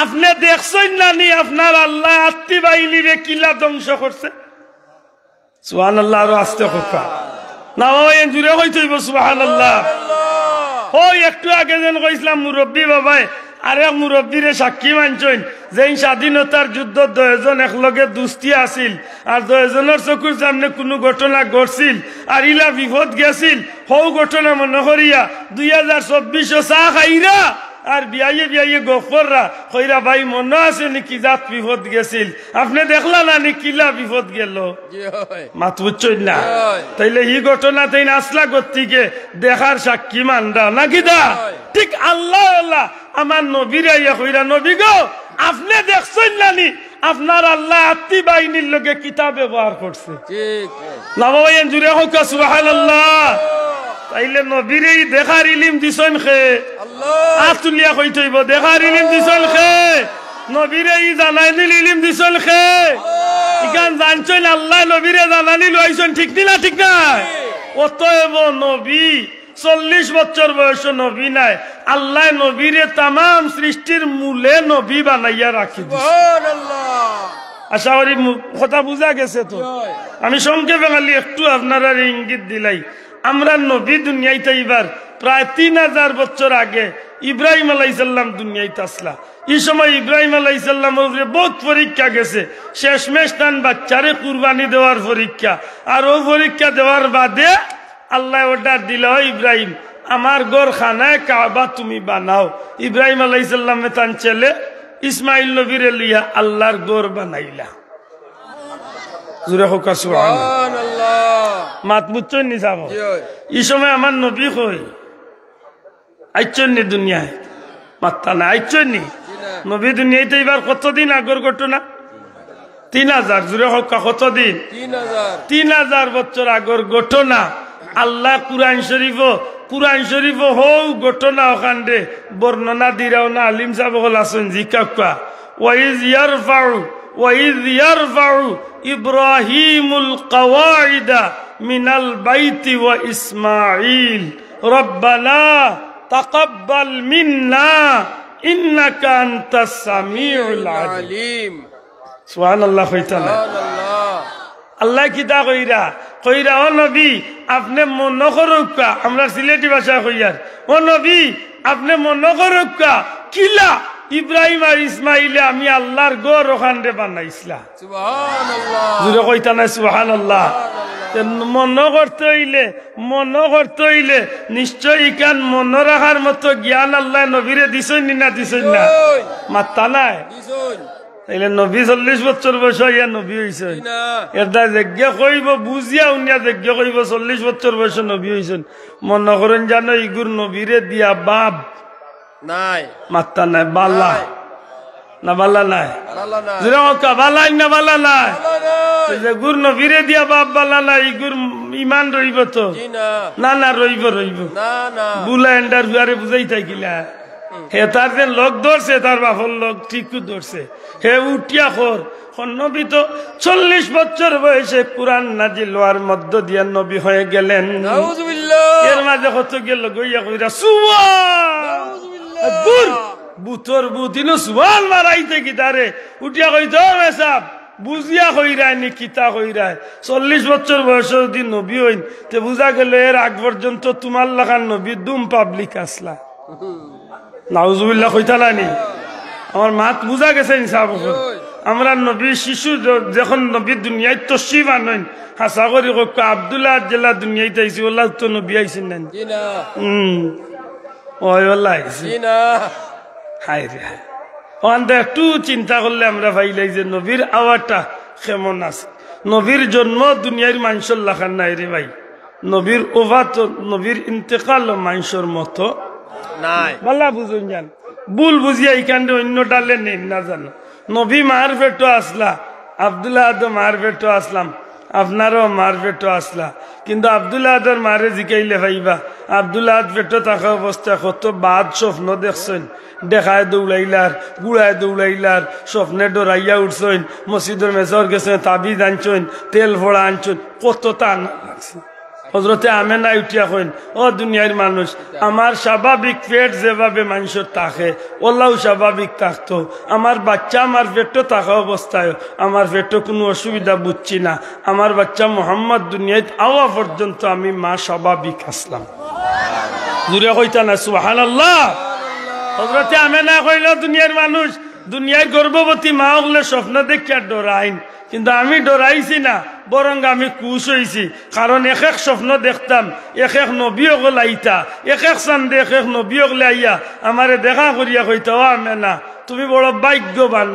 আপনি দেখছেন না নি আপনার আল্লাহ আত্মী বাহিনীরে কিলা ধ্বংস করছে সুবহানাল্লাহ আর আস্তে কথা না ওই জুড়ে হইতেইব সুবহানাল্লাহ ওই একটু আগে যেন কইছিলাম মুরব্বী বাবাই আরে মুরব্বীরে সাক্ষী মানছেন যে স্বাধীনতার যুদ্ধ 2 জন একলগে দুস্তি আসিল আর 2 জনের চকুর সামনে কোনো ঘটনা ঘটছিল আর ইলা বিপদ গেছিল হও ঘটনা মনে করিয়া 2024 চা খাইরা আর বিয়াইয়ে গফররা কইরা ভাই মনে আছে নাকি জাত বিপদ গেছিল আপনি দেখলা না নি কিলা বিপদ গেল মাত বুঝছেন না তাইলে এই ঘটনা তাই আসলা গতিকে দেখার সাক্ষী মানরা নাকি দা ঠিক আল্লাহ আমার নবীর আইয়া কইরা নবী গো আপনি দেখছেন না নি আপনার আল্লাহ আত্মী বাহিনীর লগে কিতাব ব্যবহার করছে ঠিক না ভাই জুড়ে হোক সুবহানাল্লাহ তাইলে নবীরে দেখার ইলিম দিছেন খে আতুলিয়া কইতে হইব দেখার ইলিম দিছেন খে নবীরে জানাইনিল ইলিম দিছেন খে ইকান জানছেন আল্লাহ নবীরে জানানি লইছেন ঠিক না ঠিক না অতএব নবী 40 বছর বয়স নবী নাই আল্লাহ নবীরে তাম সৃষ্টির মূলে নবী বানাইয়া রাখি আশা করি কথা বুঝা গেছে তো আমি সংক্ষেপে খালি একটু আপনারা ইঙ্গিত দিলাই আমরা নবী দুনিয়াইতে এবার প্রায় 3000 বছর আগে ইব্রাহিম আলাইহিসসালাম দুনিয়াইতে আসলা এই সময় ইব্রাহিম আলাইহিসসালামের উপরে বহুত পরীক্ষা গেছে শেষমেশ তান বাচ্চারে কুরবানি দেওয়ার পরীক্ষা আর ও পরীক্ষা দেওয়ার বাদে আল্লাহ অর্ডার দিল ইব্রাহিম আমার ঘর খানায় কাবা তুমি বানাও ইব্রাহিম আলাইহিসসালামে তান ছেলে ইসমাইল নবীরে লিয়া আল্লাহর ঘর বানাইলা জুরে হোক সুবহানাল্লাহ মাত বুঝছেন নি সাহেব এই সময় আমার নবী কই আইছেন নি দুনিয়ায় মাত্তা না আইছেন নি নবী দুনিয়াতে এবার কতদিন আগর ঘটনা 3000 জুরে হোক কতদিন 3000 বছর আগর ঘটনা আল্লাহ কুরআন শরীফ হও ঘটনা ওখানে বর্ণনা দিরাও না আলিম সাহেব হল আসেন জিকাকা ওয়াইজ ইয়ারফাউ ইব্রাহিমুল কওয়াইদা মিনাল বাইতি ওয়া ইসমাঈল রব্বানা তাকাব্বাল মিন্না ইন্নাকা আনতাস সামিউল আলিম সুবহানাল্লাহ সুবহানাল্লাহ আল্লাহ কিতা কইরা ও নবী আপনি মন করুকা আমরা সিলেটি ভাষা কইয়ার ও নবী আপনি মন করুকা কিলা ইব্রাহিম আর ইসমাইলে আমি আল্লাহর ঘর ওখানে বানাইছিলা সুবহানাল্লাহ জুরে কইতা না সুবহানাল্লাহ মন করতে হইলে নিশ্চয়ই কান মন রাখার মতো জ্ঞান আল্লাহ নবীরে দিছেন না দিছেন না মাত্তা নাই তাইলে নবী 40 বছর বয়স হইয়া নবী হইছে এটা যজ্ঞ কইব বুঝিয়া উনিয়া যজ্ঞ কইব 40 বছর বয়স নবী হইছেন মনে করেন জানো ইগুর নবীরে দিয়া বাপ নাই মাত্তা নাই বালা না বালা নাই বালাই না বালা নাই গুর নবীরে দিয়া বাপ বালা নাই ইগুর ইমান রইব তো না রইব বুলা এন্ডার বুঝাই থাকিলা হে তার যে লোক ধরছে তার বাপর লোক ঠিক ধরছে হে উঠিয়া খর নবী তো 40 বছর বয়সে কুরআন নাজিল হওয়ার মধ্য দিয়া নবী হয়ে গেলেন এর মাঝে কত গেল গইয়া কইরা সুবহান বুতর বুতিনো সুবহান মারাইতে কি তারে উঠিয়া কইতো মেসাব বুঝিয়া কইরানি কিতা কইরায় 40 বছর বয়স যদি নবী হইন তে বুঝা গেল এর আগ পর্যন্ত তোমার লাগান নবী দুম পাবলিক আসলা নাউজুবিল্লাহ কইতালানি আমার মাত বুঝা গেছে ইনসাফ আমরা নবী শিশু যখন নবী দুনিয়ায় তশরিফ আনেন হাসা করি আব্দুল্লাহ জেলা দুনিয়াতে আইসি ওল্লাহ তো নবী আইসেন না ওই ওল্লাহ আইসি হাই রে একটু চিন্তা করলে আমরা ভাইলাই যে নবীর আওয়াজটা কেমন আছে নবীর জন্ম দুনিয়ার মানুষের লাখান নাই রে ভাই নবীর ওভাত নবীর ইন্তেকাল মানুষের মতো নাই বলা বুঝুন জান ভুল বুঝিয়া এইখানে অন্য ডালে নেই না জানো নবী মার পেটো আসলা আব্দুল্লাহ আদম মার পেটো আসলাম আপনারও মার পেটো আসলা কিন্তু আব্দুল্লাহ আদর মারে জিকাইলে ভাইবা আব্দুল্লাহ পেটো থাকা অবস্থায় কত বাদ স্বপ্ন দেখছেন দেখায় দৌড়াইলার গুড়ায় দৌড়াইলার স্বপ্নে ডরাইয়া উঠছেন মসজিদের মেজর গেছেন তাবিজ আনছেন তেল ভরা আনছেন কত টান লাগছে হজরতে আমেনা উঠিয়া কইন ও দুনিয়ার মানুষ আমার স্বাভাবিক পেট যেভাবে মানুষের থাকে ওল্লাও স্বাভাবিক থাকতো আমার বাচ্চা আমার পেটও থাকা অবস্থায় আমার পেটও কোনো অসুবিধা বুঝছি না আমার বাচ্চা মোহাম্মদ দুনিয়ায় আওয়া পর্যন্ত আমি মা স্বাভাবিক আসলাম জুড়ে কইতা না সুবহানাল্লাহ হজরতে আমেনা কইল দুনিয়ার মানুষ দুনিয়ার গর্ভবতী মা হলে স্বপ্ন দেখিয়া ডরাইন কিন্তু আমি ডরাইছি না বরং আমি খুশ হয়েছি কারণ এক এক স্বপ্ন দেখতাম এক এক নবী ওগুলো আইতা এক এক চান্দে এক এক নবী ওগুলো আইয়া আমারে দেখা করিয়া কইতা ও আমেনা তুমি বড় ভাগ্যবান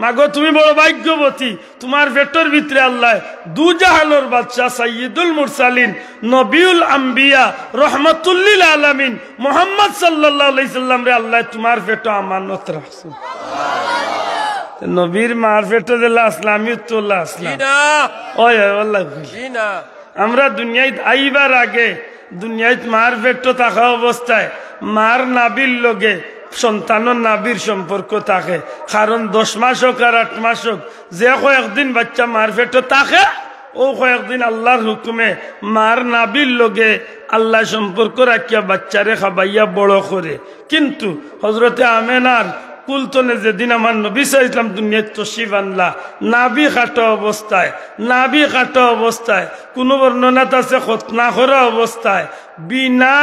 মাগো তুমি বড় ভাগ্যবতী তোমার পেটের ভিতরে আল্লাহ দুজাহানের বাদশাহ সাইয়্যিদুল মুরসালিন নবিউল আম্বিয়া রহমাতুল লিল আলামিন মুহাম্মদ সাল্লাল্লাহু আলাইহি সাল্লাম রে আল্লাহ তোমার পেটে আমানত রাখছে নবীর মার পেটে দিলা ইসলামী উত্তোল্লাহ আসলাম ওই আল্লাহ আমরা দুনিয়ায় আইবার আগে দুনিয়ায় মার পেট থাকা অবস্থায় মার নাবির লগে সন্তানের নাবির সম্পর্ক থাকে, কারণ 10 মাস হোক আর 8 মাস হোক, যে কয়েকদিন বাচ্চা মার পেট থাকে ও কয়েকদিন আল্লাহর হুকুমে মার নাবির লগে আল্লাহ সম্পর্ক রাখিয়া বাচ্চারে খাবাইয়া বড় করে। কিন্তু হজরতে আমেনার কুলতনে যেদিন আমার নবী সাল্লাল্লাহু আলাইহি ওয়াসাল্লাম দুনিয়ায় তশরিফ আনলা, নাভি কাটা অবস্থায় কোন বর্ণনাত আছে খতনা করা অবস্থায় বিনা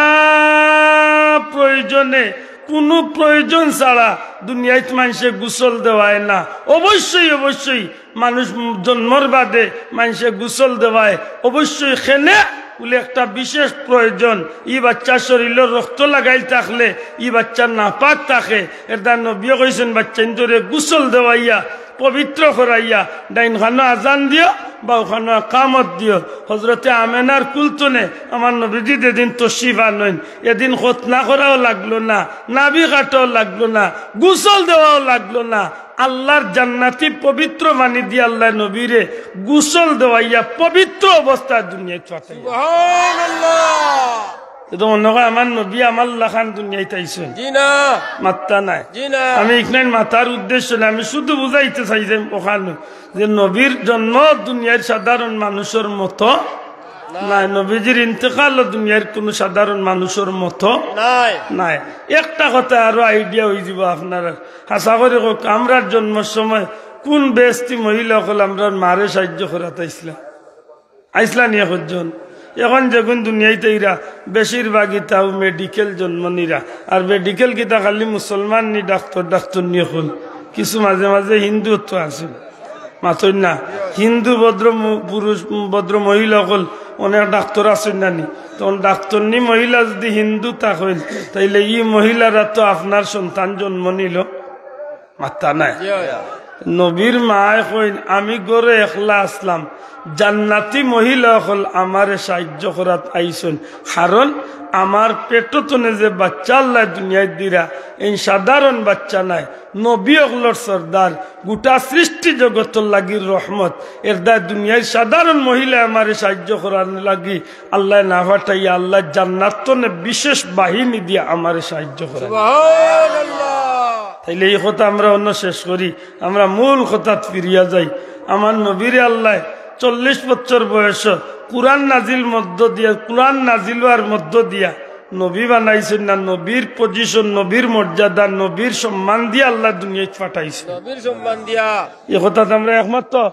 প্রয়োজনে, কোনো প্রয়োজন ছাড়া দুনিয়ায় মানুষে গোসল দেওয়ায় না। অবশ্যই মানুষ জন্মর বাদে মানুষে গোসল দেওয়ায়, অবশ্যই খেলে বলে একটা বিশেষ প্রয়োজন। ই বাচ্চার শরীরের রক্ত লাগাই থাকলে ই বাচ্চার নাপাক থাকে, এটা নবী কইছেন বাচ্চা ধরে গোসল দেওয়াইয়া পবিত্র করাইয়া ডাইন খানো আজান দিও বা ওখানে কামত দিও। হজরতে আমেনার কুলতনে আমার নবীজি যেদিন তশরিফ আনেন, এদিন খতনা করাও লাগলো না, নাভি কাটাও লাগলো না, গোসল দেওয়াও লাগলো না। আল্লাহর জান্নাতি পবিত্র মানি দিয়ে আল্লাহ নবীরে গোসল দেওয়াইয়া পবিত্র অবস্থায় দুনিয়ায় পাঠাই। সুবহানাল্লাহ। মনে হয় আমার নবী আমার লাখান দুনিয়ায় তাইছেন, মাত্রা নাই। আমি এখানে মাথার উদ্দেশ্য না, আমি শুধু বুঝাইতে চাই যে ওখানে যে নবীর জন্ম দুনিয়ার সাধারণ মানুষের মতো নাই, নবীজির ইন্তেকাল দুনিয়ার কোন সাধারণ মানুষের মতো নাই। একটা কথা আরো আইডিয়া হয়ে যাব আপনারা, আশা করি আমরা জন্মের সময় কোন বেস্তি মহিলা হল আমরা মারে সাহায্য করাতে আইসলা নিয়ে একজন। এখন যখন দুনিয়াতে ইরা বেশিরভাগই তাও মেডিকেল জন্মনিরা, আর মেডিকেল কিতা খালি মুসলমান নি ডাক্তার নিয়ে হল, কিছু মাঝে মাঝে হিন্দুত্ব আছে মাথই না, হিন্দু ভদ্র পুরুষ ভদ্র মহিলা হল অনেক ডাক্তার আছেন না নি, তখন ডাক্তার নি মহিলা যদি হিন্দু তা হইল তাইলে ই মহিলারা তো আপনার সন্তান জন্ম নিল, মাথা নাই। নবীর মায় কইন আমি গড়ে একলা আসলাম, জান্নাতি মহিলা হল আমারে সাহায্য করাত আইসন, কারণ আমার পেটতনে যে বাচ্চা আল্লাহ দুনিয়ায় দিরা এই সাধারণ বাচ্চা নাই, নবী অগলর সর্দার, গোটা সৃষ্টি জগতর লাগি রহমত, এর দা দুনিয়ায় সাধারণ মহিলা আমারে সাহায্য করার লাগি আল্লাহ না ফাটাইয়া আল্লাহ জান্নাতনে বিশেষ বাহিনী দিয়ে আমারে সাহায্য করা। তাইলে এই কথা আমরা অন্য শেষ করি, আমরা মূল কথা ফিরিয়া যাই। আমার নবীরে আল্লাহ 40 বছর বয়স কুরআন নাজিল মধ্য দিয়া, কুরআন নাজিল হওয়ার মধ্য দিয়া নবী বানাইছেন না, নবীর পজিশন, নবীর মর্যাদা, নবীর সম্মান দিয়ে আল্লাহ দুনিয়ায় পাঠাইছে, নবীর সম্মান দিয়া। এই কথা আমরা একমত তো?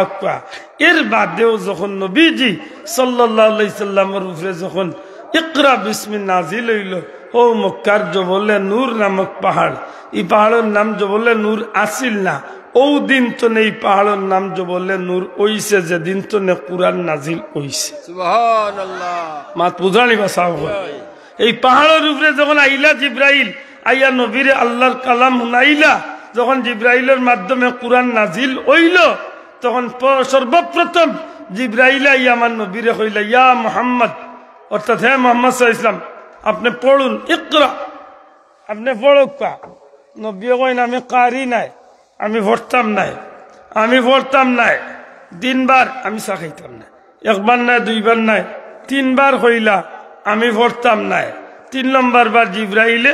আচ্ছা, এর বাদেও যখন নবীজি সাল্লাল্লাহু আলাইহি সাল্লামের উপরে যখন ইকরা বিসমি নাজিল হইল, ও মক্কার জবলে নূর নামক পাহাড়, এই পাহাড়ের নাম জবলে নূর আসিল না, ও দিন তো নেই পাহাড়ের নাম জবলে নূর ওইছে যেদিন তো নে কুরআন নাজিল হইছে। সুবহানাল্লাহ। মাত বুঝানি ভাষা হবে। এই পাহাড়ের উপরে যখন আইলা জিব্রাইল, আইয়া নবীরে আল্লাহর কালাম শুনাইলা, যখন জিব্রাইলের মাধ্যমে কুরআন নাজিল হইল, তখন সর্বপ্রথম জিব্রাইল আইয়া আমার নবীরে কইলা, ইয়া মুহাম্মদ, অর্থাৎ হে মুহাম্মদ সাল্লাল্লাহু আলাইহি ওয়াসাল্লাম, আপনি পড়ুন, ইকরা, আপনি পড়ুক। নবী কইন আমি কারি নাই, আমি পড়তাম নাই, 3 বার আমি চা খাইতাম না, 1 বার নাই 2 বার নাই 3 বার হইলা আমি পড়তাম নাই। 3 নম্বর বার জিব্রাইলে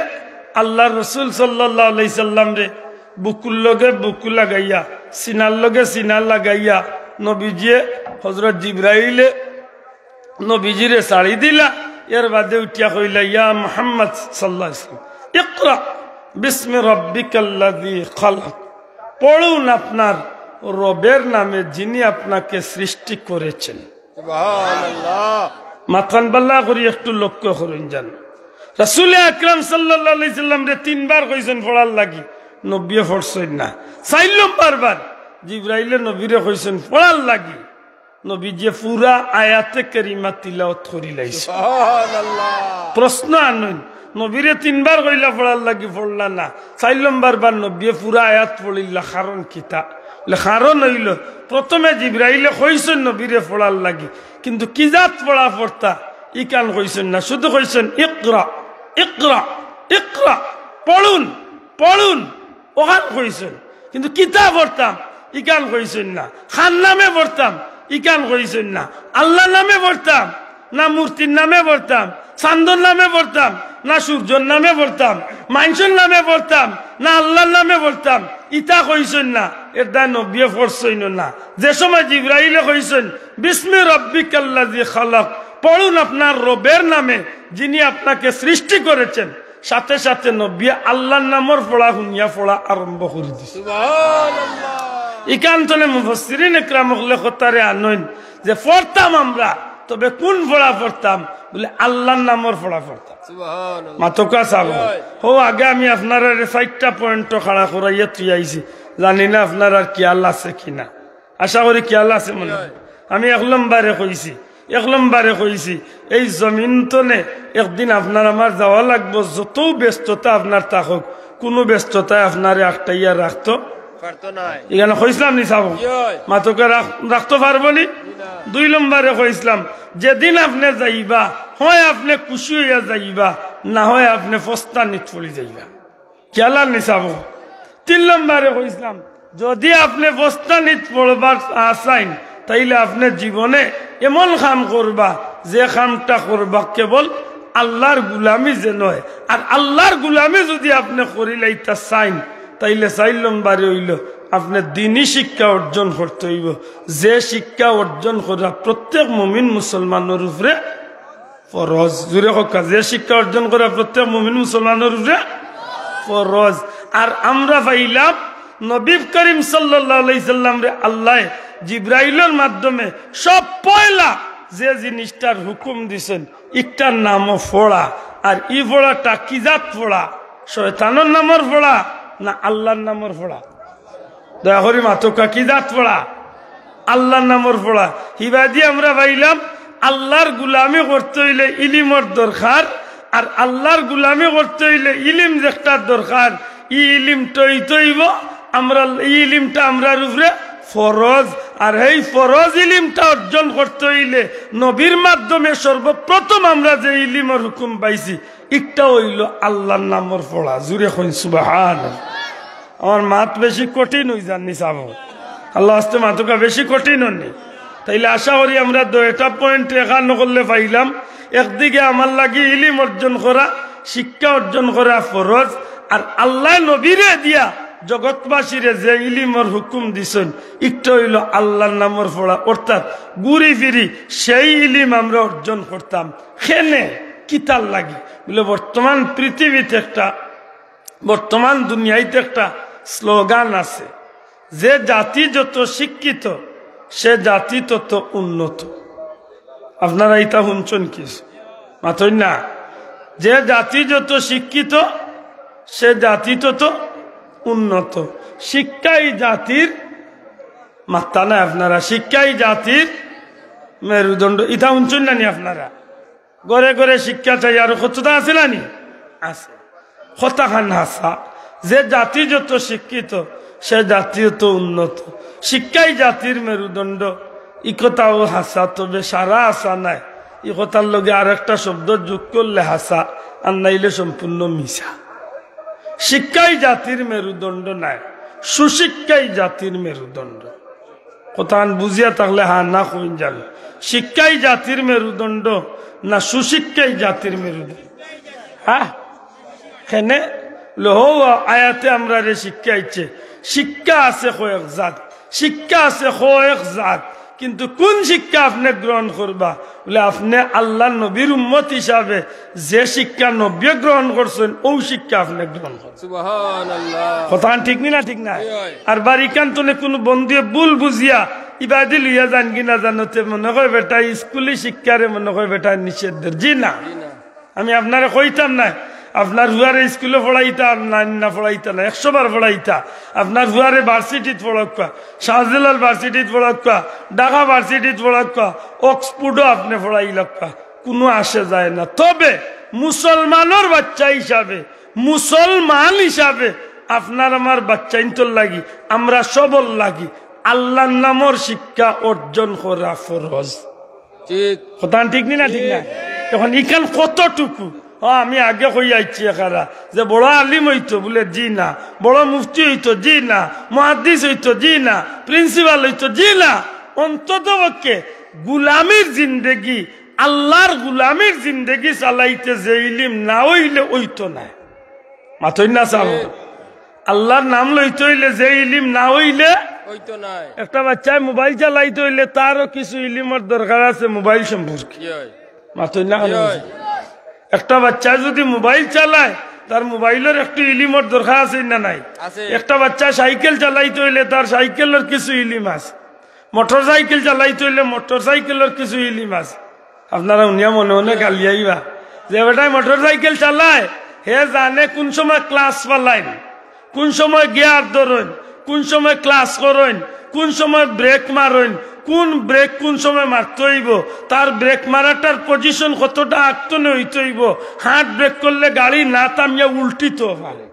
আল্লাহ রসুল সাল্লাল্লাহু আলাইহি সাল্লাম রে বুকুর লগে বুকু লাগাইয়া, সিনার লগে সিনার লাগাইয়া নবীজিয়ে হযরত জিব্রাইলে নবীজিরে ছাড়ি দিলা। এর বাদে উঠিয়া কইলা, ইয়া মুহাম্মদ সাল্লাল্লাহু আলাইহি ওয়াসাল্লাম, ইকরা বিসমি রাব্বিকাল্লাযী খালাক, পড়ুন আপনার রবের নামে যিনি আপনাকে সৃষ্টি করেছেন। সুবহানাল্লাহ। মাথান বাল্লা করি একটু লক্ষ্য করুন, জান রাসূল আকরাম সাল্লাল্লাহু আলাইহি সাল্লাম রে 3 বার কইছেন পড়ার লাগি, নবী পড়ছেন না। 4 নম্বর বার জিব্রাইলে নবীরে কইছেন পড়ার লাগি, নবী যে পুরা আয়াতে কারিমা তিলাওয়াত করি লাইছে। সুবহানাল্লাহ। প্রশ্ন আনন, নবীরে 3 বার কইলা পড়ার লাগি, পড়লা না। 4 নম্বর বার নবী পুরা আয়াত পড়িলা, কারণ কিতা? কারণ হইল প্রথমে জিব্রাইলে কইছেন নবীরে পড়ার লাগি, কিন্তু কি জাত পড়া পড়তা ই কান কইছেন না, শুধু কইছেন ইকরা ইকরা ইকরা, পড়ুন পড়ুন ওখান কইছেন, কিন্তু কিতাব পড়তাম ই কান কইছেন না। খান নামে পড়তাম ই কান কইছেন না। আল্লাহ নামে পড়তাম না মূর্তির নামে পড়তাম, চান্দর নামে পড়তাম, না সূর্যর নামে পড়তাম, মানুষের নামে পড়তাম, না আল্লাহর নামে পড়তাম, ইতা কইছেন না, এটা নবিয়ে পড়ছইন না। যে সময় জিবরাইলে কইছেন বিস্মি রব্বিকাল্লাযী খালাক, পড়ুন আপনার রবের নামে যিনি আপনাকে সৃষ্টি করেছেন, সাথে সাথে নবী আল্লাহর নামের পড়া শুনিয়া পড়া আরম্ভ করে দিছে। সুবহানাল্লাহ। ইকান্তনে মুফাসসিরিন ইকরাম হলে আনইন যে পড়তাম আমরা, তবে কোন পড়া পড়তাম বলে আল্লাহর নামের পড়া পড়তাম। সুবহানাল্লাহ। মাতকা সাহেব হো আগে আমি আপনারা 4টা পয়েন্ট খাড়া করাইয়া তুই আইছি, জানি না আপনার আর খেয়াল আছে কিনা, আশা করি খেয়াল আছে মনে হয়। আমি 1 নম্বরে কইছি এই জমিন তনে একদিন আপনার আমার যাওয়া লাগবো, যত ব্যস্ততা আপনার থাকুক কোনো ব্যস্ততায় আপনারে আটটাইয়া রাখতো এখানে কইসলাম নি সাবো মাতকে রাখতে পারবো নি। 2 নম্বরে কইসলাম যেদিন আপনি যাইবা হয় আপনি খুশি হইয়া যাইবা, না হয় আপনি ফস্তানিত পড়ি যাইবা, খেয়ালার নি সাবো। 3 নম্বরে কইসলাম যদি আপনি ফস্তানিত পড়বার আসাইন তাইলে আপনি জীবনে এমন কাম করবা যে কামটা করবা কেবল আল্লাহর গুলামি যে নয়, আর আল্লাহর গুলামি যদি আপনি করিলাইতা চাইন তাইলে 4 নম্বরে হইল আপনি দ্বীনি শিক্ষা অর্জন করতে হইব, যে শিক্ষা অর্জন করা প্রত্যেক মুমিন মুসলমানের উপরে ফরজ। জুড়ে কথা, যে শিক্ষা অর্জন করা প্রত্যেক মুমিন মুসলমানের উপরে ফরজ। আর আমরা পাইলাম নবী করিম সাল্লাল্লাহু আলাইহি সাল্লাম রে আল্লাহ জিব্রাইলের মাধ্যমে সব পয়লা যে জিনিসটার হুকুম দিছেন একটার নামও ফোড়া। আর ই ফোড়াটা কি জাত ফোড়া? শয়তানের নামের ফোড়া না আল্লাহর নামের ফোড়া? দয়া করি মাতকা কি জাত ফোড়া? আল্লাহর নামের ফোড়া। হিবাদি আমরা পাইলাম আল্লাহর গুলামি করতে হইলে ইলিমর দরকার, আর আল্লাহর গুলামি করতে হইলে ইলিম যেটার দরকার ই ইলিম তৈব আমরা, এই ইলিমটা আমরার উপরে ফরজ। আর এই ফরজ ইলিমটা অর্জন করতে হইলে নবীর মাধ্যমে সর্বপ্রথম আমরা যে ইলিমের হুকুম পাইছি একটা হইল আল্লাহর নামের পড়া। জুড়ে কইন সুবহানাল্লাহ। আমার মাত বেশি কঠিন হই জানি চাব, আল্লাহ আস্তে মাতকা বেশি কঠিন হননি। তাইলে আশা করি আমরা 2টা পয়েন্ট এখান করলে পাইলাম। একদিকে আমার লাগি ইলিম অর্জন করা, শিক্ষা অর্জন করা ফরজ, আর আল্লাহ নবীরে দিয়া জগৎবাসীরে যে ইলিমর হুকুম দিছেন একটা হইল আল্লাহর নামের পড়া, অর্থাৎ ঘুরি ফিরি সেই ইলিম আমরা অর্জন করতাম। খেনে কিতার লাগি বলে বর্তমান পৃথিবীতে একটা, বর্তমান দুনিয়াতে একটা স্লোগান আছে, যে জাতি যত শিক্ষিত সে জাতি তত উন্নত। আপনারা এটা শুনছেন কি মাথই না? যে জাতি যত শিক্ষিত সে জাতি তত উন্নত। শিক্ষাই জাতির মাত্রা নাই আপনারা, শিক্ষাই জাতির মেরুদণ্ড। ইটা শুনছেন না নি আপনারা? ঘরে ঘরে শিক্ষা চাই, আর কতটা আছে না নি? আছে। কথা খান হাসা, যে জাতি যত শিক্ষিত সে জাতি তত উন্নত। শিক্ষাই জাতির মেরুদণ্ড, ই কথাও হাসা, তবে সারা আসা নাই। ই কথার লগে আর একটা শব্দ যোগ করলে হাসা, আর নাইলে সম্পূর্ণ মিশা। শিক্ষাই জাতির মেরুদণ্ড নাই, সুশিক্ষাই জাতির মেরুদণ্ড। কথা বুঝিয়া থাকলে হা না কইন জানো, শিক্ষাই জাতির মেরুদণ্ড না সুশিক্ষাই জাতির মেরুদণ্ড? হ্যাঁ, এখানে লোহ আয়াতে আমরা রে শিক্ষা ইচ্ছে। শিক্ষা আছে কয়েক জাত, শিক্ষা আছে কয়েক জাত, কিন্তু কোন শিক্ষা আপনি গ্রহণ করবা বলে আপনি আল্লাহ নবীর উম্মত হিসাবে যে শিক্ষা নবী গ্রহণ করছেন ও শিক্ষা আপনি গ্রহণ করছেন। সুবহানাল্লাহ। কথা ঠিক না? ঠিক না? আর বারিকান্তনে কোন বন্ধুয়ে ভুল বুঝিয়া ইবাদি লইয়া যান কিনা জানতে মনে হয় বেটা স্কুলি শিক্ষারে মনে হয় বেটা নিষেধের। জি না, আমি আপনারা কইতাম না আপনার হুয়ারে স্কুলে পড়াইতা না পড়াইতা না, 100 বার পড়াইতা। আপনার হুয়ারে ভার্সিটিত পড়াক্কা, শাহজালাল ভার্সিটিত পড়াক্কা, ঢাকা ভার্সিটিত পড়াক্কা, অক্সফোর্ডও আপনি পড়াইলাক্কা, কোনো আসে যায় না। তবে মুসলমানের বাচ্চা হিসাবে, মুসলমান হিসাবে আপনার আমার বাচ্চা ইন্তর লাগি, আমরা সবল লাগি আল্লাহর নামের শিক্ষা অর্জন করা ফরজ। ঠিক কথা ঠিক না? ঠিক না? এখন ইখান কতটুকু আমি আগে কই আইছি এখারা যে বড় আলিম হইতো বলে জি না, বড় মুফতি হইতো জি না, মুহাদ্দিস হইতো জি না, প্রিন্সিপাল হইতো জি না। অন্তত পক্ষে গুলামির জিন্দেগি আল্লাহর গুলামের জিন্দগি চালাইতে যে ইলিম না হইলে ওইতো নাই মাথই না চাল আল্লাহর নাম লইতে হইলে যে ইলিম না হইলে ওইতো নাই একটা বাচ্চায় মোবাইল চালাইতে হইলে তারও কিছু ইলিমের দরকার আছে মোবাইল সম্পর্কে মাথই না একটা বাচ্চা যদি মোবাইল চালায় তার মোবাইলের একটু ইলিমের দরকার আছে না নাই একটা বাচ্চা সাইকেল চালাইতে হইলে তার সাইকেলের কিছু ইলিম আছে মোটর সাইকেল চালাইতে হইলে মোটর সাইকেলের কিছু ইলিম আছে আপনারা উনিয়া মনে মনে গালিয়াইবা যে বেটায় মোটর সাইকেল চালায় হে জানে কোন সময় ক্লাস পালাইন কোন সময় গিয়ার ধরেন কোন সময় ক্লাস করেন কোন সময় ব্রেক মারেন কোন ব্রেক কোন সময় মারতে হইব তার ব্রেক মারাটার পজিশন কতটা আক্তনে হইতে হইব হাত ব্রেক করলে গাড়ি না থামিয়া উল্টিতে পারে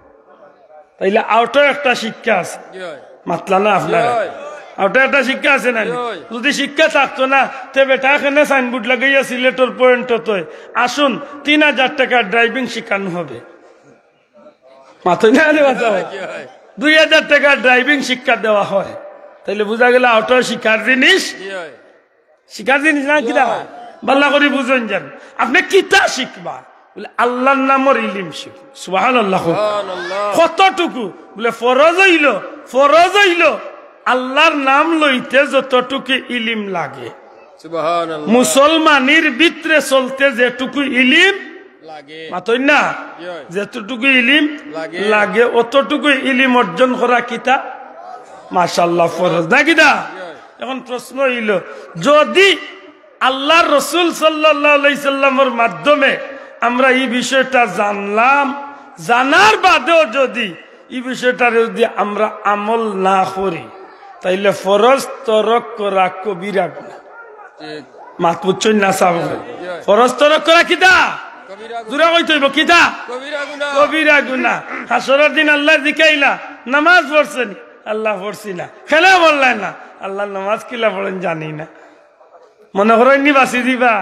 তাইলে আউটার একটা শিক্ষা আছে মাতলা না আপনারা আউটার একটা শিক্ষা আছে না যদি শিক্ষা থাকতো না তে বেটা এখানে সাইনবোর্ড লাগাইয়া সিলেটর পয়েন্ট আসুন 3000 টাকা ড্রাইভিং শিখানো হবে মাথায় না 2000 টাকা ড্রাইভিং শিক্ষা দেওয়া হয় তাইলে বোঝা গেল অটো শিকার জিনিস না কিনা বাল্লা করে বুঝুন যান আপনি কিতা শিখবা বলে আল্লাহর নামের ইলিম শিখ সুবহানাল্লাহ কতটুকু বলে ফরজ হইল আল্লাহর নাম লইতে যতটুকু ইলিম লাগে সুবহানাল্লাহ মুসলমানের ভিতরে চলতে যেটুকু ইলিম মাতই না যেতটুকু ইলিম লাগে অতটুকু ইলিম অর্জন করা কিতা মাশাআল্লাহ ফরজ না কিতা এখন প্রশ্ন হইল যদি আল্লাহর রাসূল সাল্লাল্লাহু আলাইহি সাল্লামের মাধ্যমে আমরা এই বিষয়টা জানলাম জানার বাদেও যদি এই বিষয়টা যদি আমরা আমল না করি তাইলে ফরজ তরক করা কবিরা গুনাহ মাত বুঝছেন না সাহেব ফরজ তরক করা কিতা দূরা কইতে হইব কিতা কবিরা গুনাহ হাসরের দিন আল্লাহ জিকাইলা নামাজ পড়ছেন আল্লাহ পড়ছি না খেলা বললেন না আল্লাহ নামাজ কিলা পড়েন জানি না মনে করেননি বাসি দিবা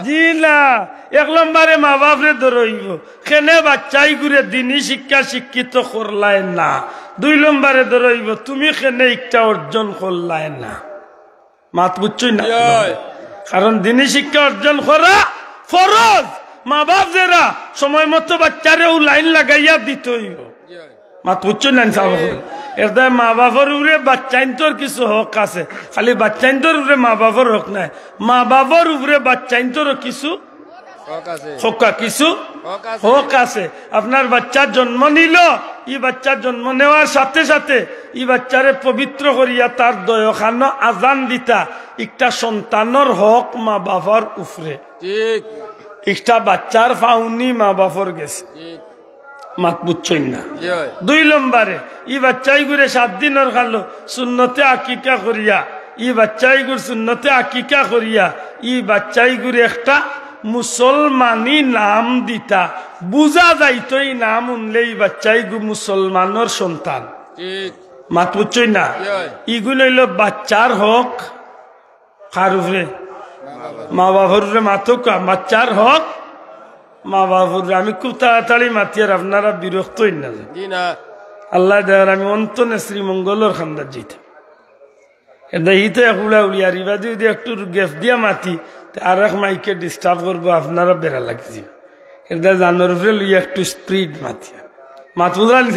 জি না 1 নম্বরে মা বাপরে ধরইব খেলে বাচ্চাই ঘুরে দিনই শিক্ষা শিক্ষিত করলাই না 2 নম্বরে ধরইব তুমি খেলে একটা অর্জন করলাই না মাত বুঝছই না কারণ দিনই শিক্ষা অর্জন করা ফরজ মা বাপ যারা সময় মতো বাচ্চারে লাইন লাগাইয়া দিতে হইব মাত বুঝছই না সাহেব এরদা মা বাবার উপরে বাচ্চাইন্তর কিছু হক আছে খালি বাচ্চাইন্তর উপরে মা বাবার হক নাই মা বাবার উপরে বাচ্চাইন্তরও কিছু হক আছে আপনার বাচ্চা জন্ম নিল এই বাচ্চা জন্ম নেওয়ার সাথে সাথে এই বাচ্চারে পবিত্র করিয়া তার দয়খানো আজান দিতা একটা সন্তানের হক মা বাবার উপরে একটা বাচ্চার ফাউনি মা বাবার গেছে মাত বুঝছই না 2 নম্বরে ই বাচ্চাই ঘুরে 7 দিনের খালো সুন্নতে আকিকা করিয়া ই বাচ্চাই ঘুর সুন্নতে আকিকা করিয়া ই বাচ্চাই ঘুরে একটা মুসলমানি নাম দিতা বুঝা যাইতো এই নাম উনলে এই বাচ্চাই গু মুসলমানের সন্তান মাত বুঝছই না ইগুলো হইল বাচ্চার হক কার উপরে মা বাবার উপরে মাতক বাচ্চার হক মা বাবুর আমি খুব তাড়াতাড়ি মাতিয়ার আপনারা বিরক্ত না আল্লাহ দেওয়ার আমি অন্তনে শ্রীমঙ্গলের খান্দার যেতাম এটা হিতে উড়া উড়িয়া রিবা যদি একটু গ্যাস দিয়া মাতি আর এক মাইকে ডিস্টার্ব করবো আপনারা বেড়া লাগছে এটা জানোর উপরে লইয়া একটু স্পিড মাতিয়া মাতুদানি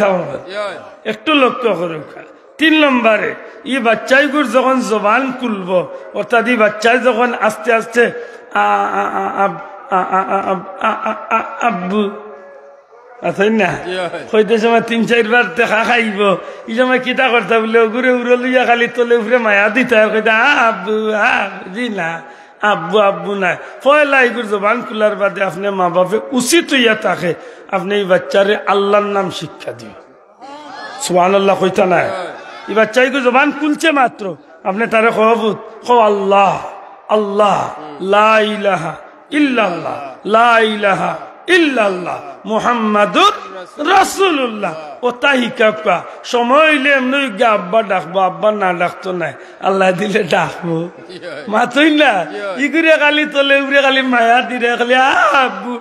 একটু লক্ষ্য করুক 3 নম্বরে ই বাচ্চাইগুর যখন জবান খুলব অর্থাৎ এই বাচ্চাই যখন আস্তে আস্তে আব্বু আছেন না হইতে সময় 3-4 বার দেখা খাইব এই সময় কিতা করতে বলে ঘুরে উড়ে লইয়া খালি তলে উড়ে মায়া দিতে কইতা আব্বু জি না আব্বু আব্বু না পয়লা এগুর জবান খোলার বাদে আপনি মা বাপে উচিত হইয়া থাকে আপনি এই বাচ্চারে আল্লাহর নাম শিক্ষা দিও সুবহানাল্লাহ কইতা না এই বাচ্চা এগুর জবান খুলছে মাত্র আপনি তারে কহবুত কো আল্লাহ আল্লাহ লা ইলাহা ইল্লাল্লাহ লা ইলাহা ইল্লাল্লাহ মুহাম্মাদুর রাসূলুল্লাহ ও তাহিকা সময় হইলে এমনি আব্বা ডাকবো আব্বা না ডাকতো না আল্লাহ দিলে ডাকবো মাতই না ইগুরে খালি তলে উড়ে খালি মায়া দিলে খালি আব্বু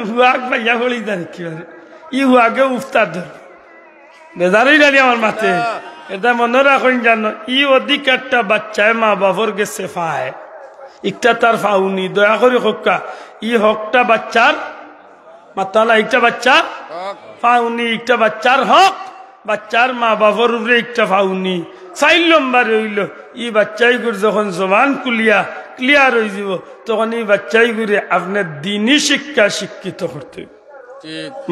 হুয়াক ভাইয়া বলি জানি কি ই হুয়াকে উফতার ধর বেজারই জানি আমার মাতে এটা মনে রাখুন জানো ই অধিকারটা বাচ্চায় মা বাবার গেছে পায় একটা তার ফাউনি দয়া করে হক্কা ই হকটা বাচ্চার মাতালা একটা বাচ্চার ফাউনি একটা বাচ্চার হক বাচ্চার মা বাবার উপরে একটা ফাউনি 4 নম্বরে হইল ই বাচ্চাই করে যখন জবান কুলিয়া ক্লিয়ার হয়ে যাব তখন এই বাচ্চাই করে আপনার দিনই শিক্ষা শিক্ষিত করতে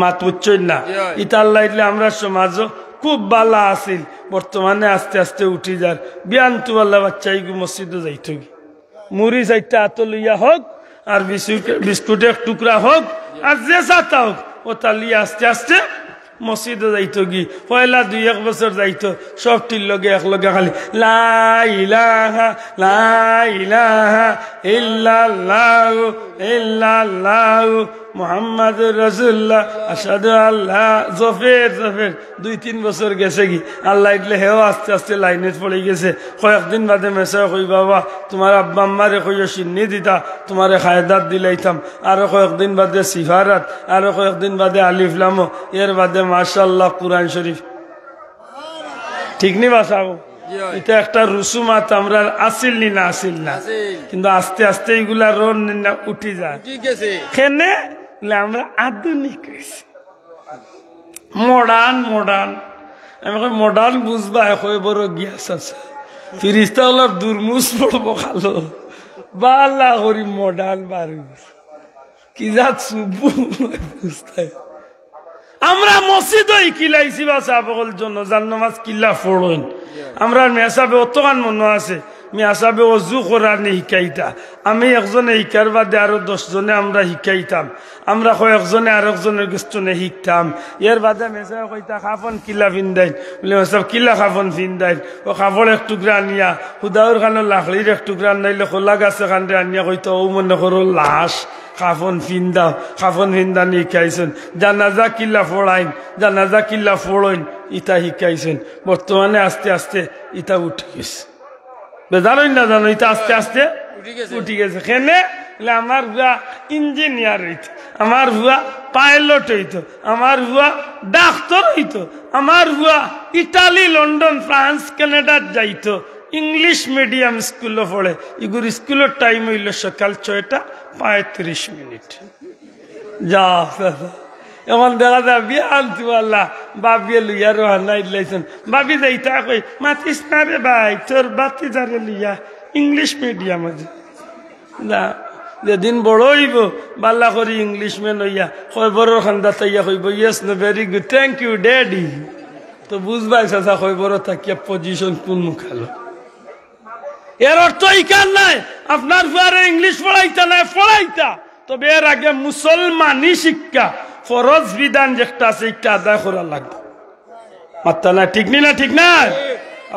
মাত বুঝছেন না ইটা আল্লাহ আমরা সমাজ খুব ভালো আছিল বর্তমানে আস্তে আস্তে উঠি যার বিয়ান্তু আল্লাহ বাচ্চাই মসজিদে যাইত মুড়ি 4টা হাত লইয়া হোক আর বিস্কুটের টুকরা হোক আর যে চাতা হোক ও তালিয়া আস্তে আস্তে মসজিদে যাইতো গি পয়লা 2-1 বছর যাইতো সবটির লগে একলগে খালি লা ইলাহা ইল্লাল্লাহু ইল্লাল্লাহু মুহাম্মাদুর রাসূলুল্লাহ আশহাদু আল্লাহ জফের 2-3 বছর গেছে কি আল্লাহ ইতলে হেও আস্তে আস্তে লাইনে পড়ে গেছে কয়েকদিন বাদে মেসেজ কই বাবা তোমার আব্বা আম্মারে কইও সিন্নি দিতা তোমারে খায়দাত দিলাইতাম আর কয়েকদিন বাদে সিফারাত আর কয়েকদিন বাদে আলিফ লাম এর বাদে মাশাআল্লাহ কুরআন শরীফ ঠিক নি বাসাও এটা একটা রুসুমাত আমরা আসিল না আসিল না কিন্তু আস্তে আস্তে এগুলা রন না উঠি যায় কেনে আমরা আধুনিক হয়েছি মডার্ন আমি মডার্ন বুঝবা এখন বড় গ্যাস আছে ফিরিস্তা হলার দুর্মুজ পড়বো খালো বালা করি মডার্ন বাড়ি কি যাত সুবু বুঝতে আমরা মসজিদই কিলাইছি বা সাবকল জন্য জান নামাজ কিল্লা ফড়ইন আমরা মেসাবে অতগান মনে আছে মেসাবে অজু করার নে শিকাইতা আমি একজনে শিকার বাদে আরো 10 জনে আমরা শিকাইতাম আমরা কয়েকজনে আর একজনের গস্তনে শিখতাম এর বাদে মেসাবে কইতা খাফন কিল্লা ফিন্দাইন বলে সব কিল্লা খাফন ফিন্দাইন ও খাফর এক টুকরা আনিয়া হুদাউর খানো লাখলির এক টুকরা নাইলে খোলা গাছে খান্ডে আনিয়া কইতা ও মনে করো লাশ খাফন ফিন্দাও খাফন ফিন্দা শিকাইছেন জানাজা কিল্লা ফোড়াইন জানাজা কিল্লা ফোড়ইন ইটা শিকাইছেন বর্তমানে আস্তে আস্তে ইটা উঠে গেছে বেজানোই না জানো ইটা আস্তে আস্তে উঠে গেছে কেনে আমার ভুয়া ইঞ্জিনিয়ার হইতো আমার ভুয়া পাইলট হইতো আমার ভুয়া ডাক্তার হইতো আমার ভুয়া ইটালি লন্ডন ফ্রান্স কানাডা যাইতো ইংলিশ মিডিয়াম স্কুলে পড়ে এগুলো স্কুলের টাইম হইল সকাল 6:35 যা এখন দেখা যায় বিয়া আনতু আল্লাহ বাবিয়ে লইয়া রোহানা ইলাইছেন বাবি যাইতা কই মাতিস না রে ভাই তোর বাতি যারে লইয়া ইংলিশ মিডিয়াম আছে না যেদিন বড় হইব বাল্লা করি ইংলিশ মেন হইয়া কয় বড় খান্দা তাইয়া কইব yes no very good thank you daddy তো বুঝবাই চাচা কয় বড় থাকিয়া পজিশন কোন মুখালো এর অর্থ ইকার নাই আপনার ফুয়ারে ইংলিশ পড়াইতা নাই পড়াইতা তবে এর আগে মুসলমানি শিক্ষা ফরজ বিধান যেটা আছে এটা আদায় করা লাগবে মাত্রা না ঠিক না ঠিক না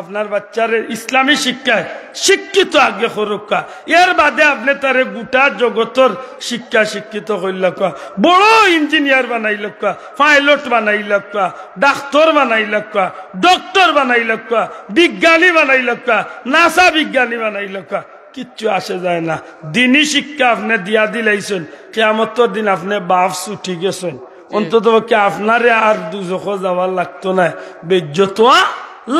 আপনার বাচ্চার ইসলামী শিক্ষায় শিক্ষিত আগে করুকা এর বাদে আপনি তারে গোটা জগতর শিক্ষা শিক্ষিত করলক বড় ইঞ্জিনিয়ার বানাইলক পাইলট বানাইলক ডাক্তার বানাইলক ডক্টর বানাইলক বিজ্ঞানী বানাইলক নাসা বিজ্ঞানী বানাইলক কিচ্ছু আসে যায় না দিনই শিক্ষা আপনি দিয়া দিলাইছেন কিয়ামতের দিন আপনি বাপ ছুটি গেছেন অন্তত কি আপনারে আর দুজখ যাওয়ার লাগতো না বেজ্জত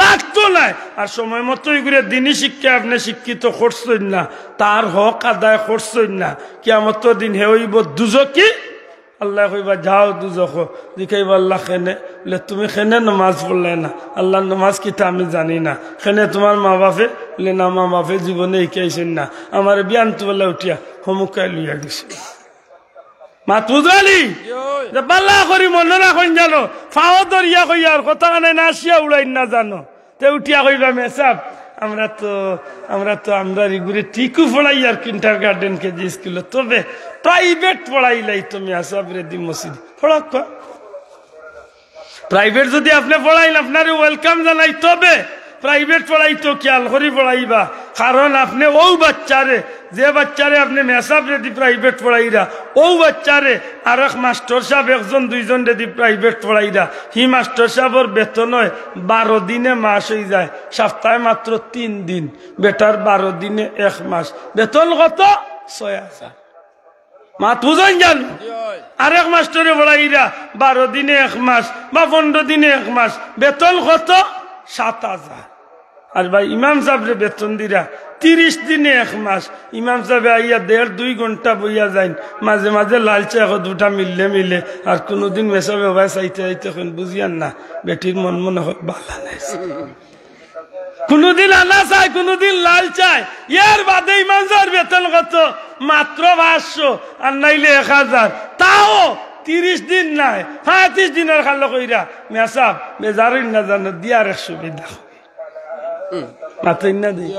লাগতো না আর সময় মতো এগুলো দিনই শিক্ষা আপনি শিক্ষিত করছেন না তার হক আদায় করছেন না কিয়ামতের দিন হে হইব দুজকি আল্লাহ কইবা যাও দুজখ দেখাইবা আল্লাহ খেনে বলে তুমি খেনে নামাজ পড়লে না আল্লাহর নামাজ কিতা আমি জানি না খেনে তোমার মা বাপে বলে না মা বাপে জীবনে শিখাইছেন না আমার বিয়ান্ত বলে উঠিয়া সমুখায় লইয়া গেছে মা তুজালি বাল্লা করি মনে রাখুন জানো ফাও দরিয়া কইয়ার কথা কানে না আসিয়া উড়াই না জানো তে উঠিয়া কইবা মেসাব আমরা এগুলি ঠিকও পড়াই আর কিন্টার গার্ডেন কেজি স্কুলে তবে প্রাইভেট পড়াইলাই তুমি আসাবরে দি মসজিদ পড়াক প্রাইভেট যদি আপনি পড়াইন আপনার ওয়েলকাম জানাই তবে প্রাইভেট পড়াইতো খেয়াল করি পড়াইবা কারণ আপনি ও বাচ্চারে যে বাচ্চারে আপনি মেসাব রেদি প্রাইভেট পড়াইরা ও বাচ্চারে আর এক মাস্টার সাহেব 1-2 রেদি প্রাইভেট পড়াইরা হি মাস্টার সাহেবের বেতন হয় 12 দিনে মাস হয়ে যায় সপ্তাহে মাত্র 3 দিন বেটার 12 দিনে 1 মাস বেতন কত 6000 মাত বুঝেন জান আর এক মাস্টারে পড়াইরা 12 দিনে 1 মাস বা 15 দিনে 1 মাস বেতন কত 7000 আর ভাই ইমাম সাহেবরে বেতন দিরা 30 দিনে 1 মাস ইমাম সাহেব আইয়া 1.5-2 ঘন্টা বইয়া যাইন মাঝে মাঝে লাল চা দুটা মিলে আর কোনোদিন মেসাবে ভাই চাইতে চাইতে বুঝিয়ান না বেটির মন মনে হয় ভালো নাই কোনদিন আনা চাই কোনদিন লাল চাই এর বাদে ইমাম সাহেব বেতন কত মাত্র 500 আর নাইলে 1000 তাও 30 দিন নাই 35 দিনের খালো কইরা মেসাব বেজারিন না জানো দিয়ার 100 বিদা মাত্র না দেই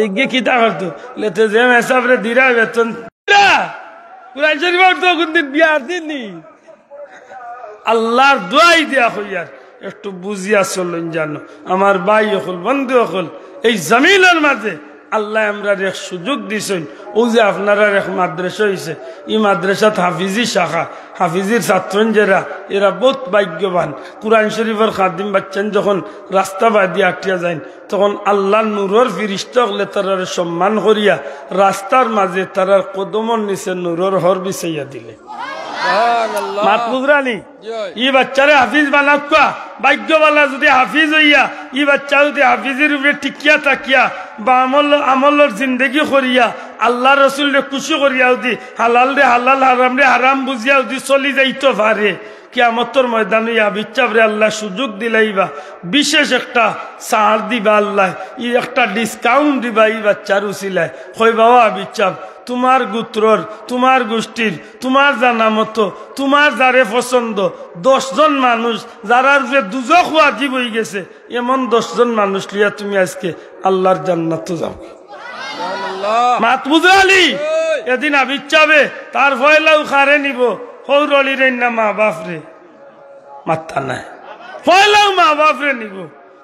এগে কি তা করতো লেতে যে মেসাবরে দিরা বেতন কুরআন শরীফ তো কোনদিন বিয়ার দিননি আল্লাহর দোয়াই দিয়া হইয়ার একটু বুঝিয়া চলুন জানো আমার ভাই হল বন্ধু হল এই জমিনের মাঝে আল্লাহ আমরা এক সুযোগ দিছেন ও যে আপনারা এক মাদ্রাসা হয়েছে এই মাদ্রাসাত হাফিজি শাখা হাফিজির ছাত্রঞ্জেরা এরা বহুত ভাগ্যবান কুরআন শরীফের খাদিম বাচ্চান যখন রাস্তা বাদিয়ে আটিয়া যায় তখন আল্লাহ নূরের ফিরিস্তা হলে তারার সম্মান করিয়া রাস্তার মাঝে তারার কদমর নিচে নূরের হর বিছাইয়া দিলে মাতবুজরানি ই বাচ্চারে হাফিজ বানাক্কা ভাগ্যবালা যদি হাফিজ হইয়া ই বাচ্চা যদি হাফিজের উপরে টিকিয়া থাকিয়া বা আমলের জিন্দগি করিয়া আল্লাহ রসুল রে খুশি করিয়া যদি হালাল রে হালাল হারাম রে হারাম বুঝিয়া যদি চলি যাইতো পারে কিয়ামতের ময়দানে আবিচ্ছাবরে আল্লাহ সুযোগ দিলাইবা বিশেষ একটা ছাড় দিবা আল্লাহ ই একটা ডিসকাউন্ট দিবা এই বাচ্চার উচিলায় কই বাবা আবিচ্ছাব তোমার গোত্রর তোমার গোষ্ঠীর তোমার জানা মতো তোমার যারে পছন্দ 10 জন মানুষ যারার যে দুজখ ওয়াজিব হয়ে গেছে এমন 10 জন মানুষ লিয়া তুমি আজকে আল্লাহর জান্নাতে যাও মাতবুজ আলী এদিন আবিচ্ছাবে তার ফয়লাও খারে নিব হৌরলির না মা বাপরে মাত্তা নাই পয়লাও মা বাপরে নিব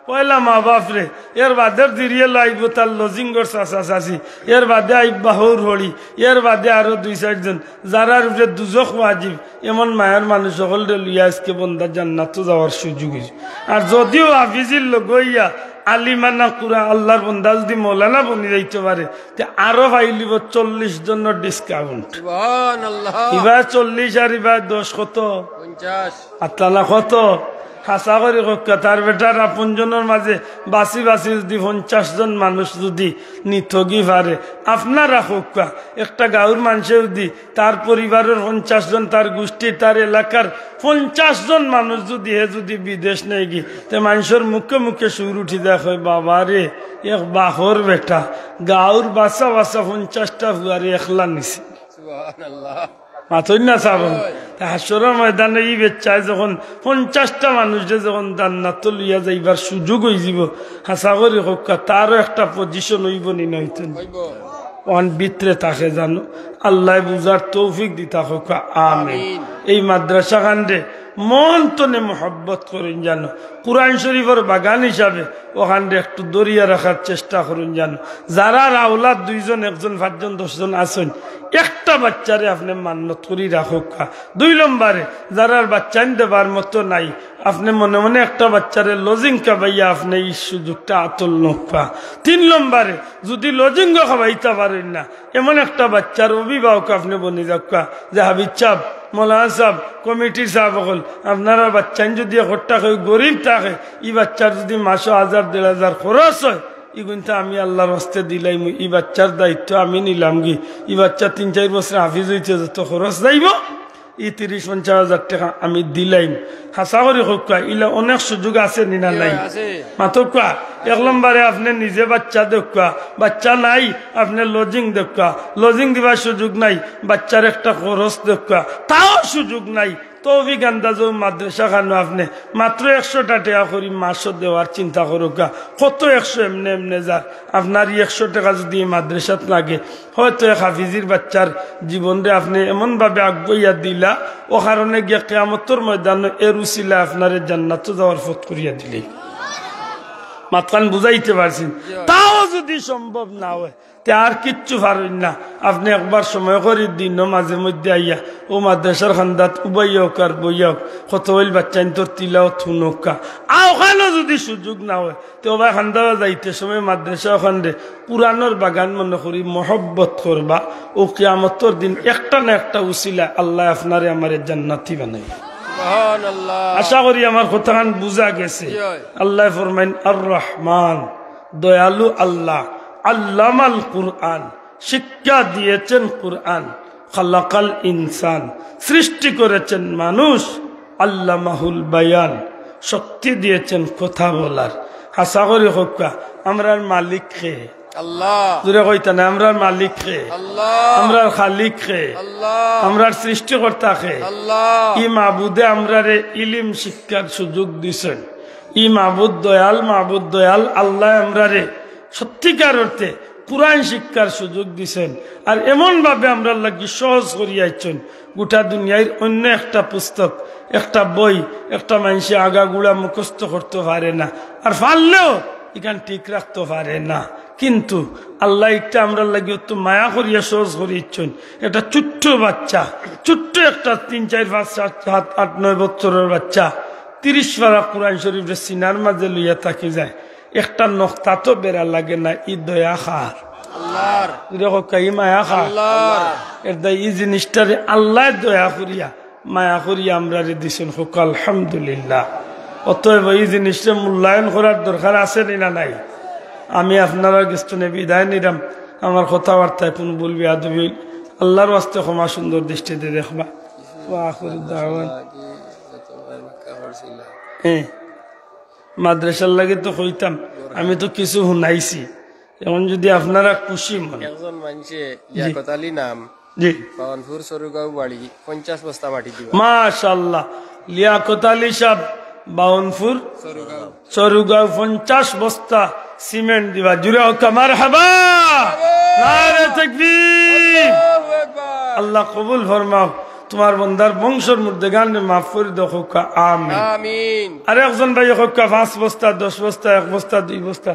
পয়লা মা বাপরে এর বাদে দিরিয়ে লাইব তার লজিংগর চাচা চাচি এর বাদে আইবা হৌর হলি এর বাদে আরো 2-4 জন যারার উপরে দুজখ ওয়াজিব এমন মায়ের মানুষ সকল লিয়া আজকে বন্দা জান্নাতে যাওয়ার সুযোগ আর যদিও হাফিজির লোক হইয়া আলিমানা কুরা আল্লাহর বন্দা যদি মৌলানা বনি যাইতে পারে আরো পাইলিব 40 জনের ডিসকাউন্ট এবার 40 আর এবার 10 কত 50 আত্মালা কত হাসা করে তার বেটার আপনজনের মাঝে বাসি বাসি যদি 50 জন মানুষ যদি নিথগি পারে আপনারা হোকা একটা গাঁর মানুষে যদি তার পরিবারের 50 জন তার গোষ্ঠী তার এলাকার 50 জন মানুষ যদি যদি বিদেশ নেই গি তে মানুষের মুখে মুখে সুর উঠি দেখো বাবা রে এক বাহর বেটা গাঁর বাসা বাসা 50টা হুয়ারে একলা নিছে মাথই না চাবন হাসরের ময়দানে ই বেচায় যখন 50টা মানুষে যখন জান্নাত লইয়া যাইবার সুযোগ হয়ে যাব হাসা করে হোক তারও একটা পজিশন হইব নি নইতেন অন ভিতরে তাকে জানো আল্লাহ বুঝার তৌফিক দিতা হোক আমিন এই মাদ্রাসা খান্ডে মন তনে মোহব্বত করেন জানো কুরআন শরীফের বাগান হিসাবে ওখানে একটু দরিয়া রাখার চেষ্টা করুন জানো যারা আওলাদ 2 জন 1 জন 5 জন 10 জন আছেন একটা বাচ্চারে আপনি মান্নত করি রাখুক 2 নম্বরে যারা বাচ্চা দেবার মতো নাই আপনি মনে মনে একটা বাচ্চারে লজিং খাবাইয়া আপনি এই সুযোগটা আতল নকা 3 নম্বরে যদি লজিং খাবাইতে পারেন না এমন একটা বাচ্চার অভিভাবক আপনি বনি যাকা যে হাবিব সাহেব মৌলানা সাহেব কমিটির সাহেব হল আপনারা বাচ্চা যদি একটা গরিব থাকে এই বাচ্চার যদি মাসে 1000-1500 খরচ হয় ইগুনটা আমি আল্লাহর হস্তে দিলাই এই বাচ্চার দায়িত্ব আমি নিলাম গি এই বাচ্চা 3-4 বছর হাফিজ হইতে যত খরচ যাইব এই 30-50 হাজার টাকা আমি দিলাইম হাসা করে হোক ইলা অনেক সুযোগ আছে নিনা নাই মাত্র কোয়া 1 নম্বরে আপনি নিজে বাচ্চা দেখা বাচ্চা নাই আপনি লজিং দেখা লজিং দিবার সুযোগ নাই বাচ্চার একটা খরচ দেখা তাও সুযোগ নাই তৌফিক আন্দাজ মাদ্রাসা খানো আপনি মাত্র 100 টাকা করে মাসও দেওয়ার চিন্তা করুক কত 100 এমনি এমনি যা আপনার 100 টাকা যদি মাদ্রাসাত লাগে হয়তো এক হাফিজির বাচ্চার জীবনে আপনি এমনভাবে আগুইয়া দিলা ও কারণে গিয়ে কিয়ামতের ময়দানে এর উসিলা আপনার জান্নাতে যাওয়ার পথ করিয়া দিলে মাতখান বুঝাইতে পারছেন তাও যদি সম্ভব না হয় তে আর কিচ্ছু পারেন না আপনি একবার সময় করে দিন মাঝে মধ্যে আইয়া ও মাদ্রাসার খান্দাত উবাইয়ক আর বইয়ক কত হইল বাচ্চা তোর তিলাও থুনকা ওখানেও যদি সুযোগ না হয় তো ওবা খান্দা যাইতে সময় মাদ্রাসা ওখানে পুরানোর বাগান মনে করি মহব্বত করবা ও কিয়ামতের দিন একটা না একটা উসিলা আল্লাহ আপনারে আমারে জান্নাতি বানাই আশা করি আমার কথাখান বুঝা গেছে আল্লাহ ফরমাইন আর রহমান দয়ালু আল্লাহ, আল্লামাল কুরআন, শিক্ষা দিয়েছেন কুরআন, খালাকাল ইনসান, সৃষ্টি করেছেন মানুষ, আল্লামাহুল বায়ান, শক্তি দিয়েছেন কথা বলার। হাসা করি হক্কা আমরার মালিক খে আল্লাহ, দূরে কইতা না, আমরার মালিক খে আল্লাহ, আমরার খালিক খে আল্লাহ, আমরার সৃষ্টিকর্তা খে। আল্লাহ, ই মাহবুদে আমরারে ইলিম শিক্ষার সুযোগ দিছেন। ই মাহবুদ দয়াল আল্লাহ আমরারে সত্যিকার অর্থে কুরআন শিক্ষার সুযোগ দিছেন। আর এমন ভাবে আমরা লাগি সহজ করিয়াছেন, গোটা দুনিয়ার অন্য একটা পুস্তক, একটা বই, একটা মানুষে আগাগুড়া মুখস্থ করতে পারে না, আর পারলেও এখান ঠিক রাখতে পারে না। কিন্তু আল্লাহ একটা আমরা লাগি তো মায়া করিয়া সহজ করিয়েছেন। একটা ছোট্ট বাচ্চা, ছোট্ট একটা 3, 4, 5, 7, 8, 9 বছরের বাচ্চা 30 পারা কোরআন শরীফের সিনার মাঝে লইয়া থাকি যায়, একটা নক্তা তো বেড়া লাগে না। ই দয়া খার আল্লাহর, ই মায়া খার আল্লাহর, এর এই জিনিসটারে আল্লাহ দয়া করিয়া মায়া করিয়া আমরা রে দিছেন। হোক আলহামদুলিল্লাহ। অতএব এই জিনিসটা মূল্যায়ন করার দরকার আছে না নাই? আমি আপনারা গেস্তনে বিদায় নিলাম। আমার কথাবার্তায় কোন বলবি আদবি আল্লাহর ওয়াস্তে ক্ষমা সুন্দর দৃষ্টিতে দেখবা। মাদ্রাসার লাগে তো কইতাম, আমি তো কিছু শুনাইছি। এখন যদি আপনারা খুশি মনে, একজন মানুষে লিয়াকত আলী নাম, জি বাওয়ানপুর সরুগাঁও বাড়ি, 50 বস্তা মাটি দিবা। মাশাআল্লাহ, লিয়াকত আলী সাহেব বাউনপুর সরুগাঁও, সরুগাঁও 50 বস্তা সিমেন্ট দিবা। জুড়ে হোক মারহাবা, নারে তাকবীর। আল্লাহু আকবার, আল্লাহ কবুল ফরমাও। তোমার বন্দার বংশের মধ্যে গান মাফ করে দাও। হোক আমিন। আমিন। আর একজন ভাই হোক 5 বস্তা, 10 বস্তা, 1 বস্তা, 2 বস্তা।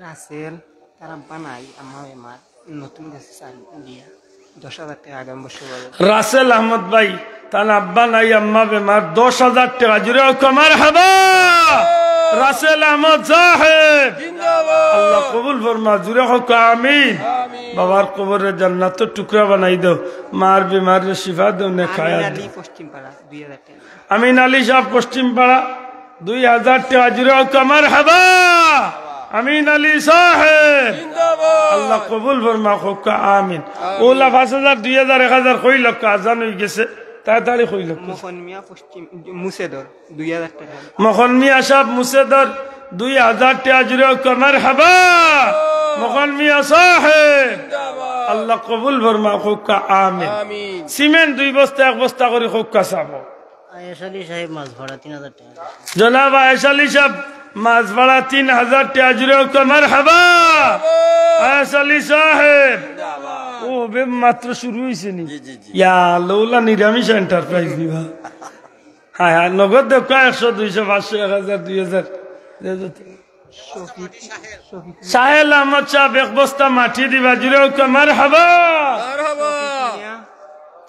রাসেল তারা বানাই আমার এমার নতুন গেছে চাল দিয়া 10,000 টাকা আগাম বছর বলে। রাসেল আহমদ ভাই তার আব্বা নাই আম্মা বেমার, 10,000 টাকা। জুড়ে হোক মারহাবা, রাসেল আহমদ সাহেব জিন্দাবাদ। আল্লাহ কবুল ফরমা। জুড়ে হোক আমিন। আমিন। বাবার কবরের জান্নাত টুকরা বানাই দাও, মার বিমার শিফা দাও, নে খায়া আলী দাও। পশ্চিম পাড়া 2,000 টাকা। আমিন আলী সাহেব পশ্চিম পাড়া 2,000 টাকা। জুড়ে হোক মারহাবা, আমিন আলী সাহেব জিন্দাবাদ। আল্লাহ কবুল ফরমা। হোক আমিন। ওলা 5,000, 2,000, 1,000 কই লক্ষ আজান হয়ে গেছে, তাড়াতাড়ি কই লক্ষ। মোহন মিয়া পশ্চিম মুসেদর 2,000 টাকা। মোহন মিয়া সাহেব মুসেদর 2,000 টাকা। জুড়ে হোক মারহাবা, মোহন মিয়া সাহেব জিন্দাবাদ। আল্লাহ কবুল ফরমা। হোক আমিন। আমিন। সিমেন্ট 2 বস্তা 1 বস্তা করে হোক চাবো। আয়েশালী সাহেব মাছ ভাড়া 3,000 টাকা। জনাব আয়েশালী সাহেব মাছ ভাড়া 3,000 টাকা। জুড়ে হোক মারহাবা, আয়েশালী সাহেব। ও বে মাত্র শুরু হয়েছে নি? ইয়া লৌলা নিরামিষ এন্টারপ্রাইজ নিবা। হ্যাঁ হ্যাঁ, নগদ দেখো 100, 200, 500, 1,000, 2,000। সাহেল আহমদ সাহেব 1 বস্তা মাটি দিবা। জুড়ে হোক মারহাবা, মারহাবা।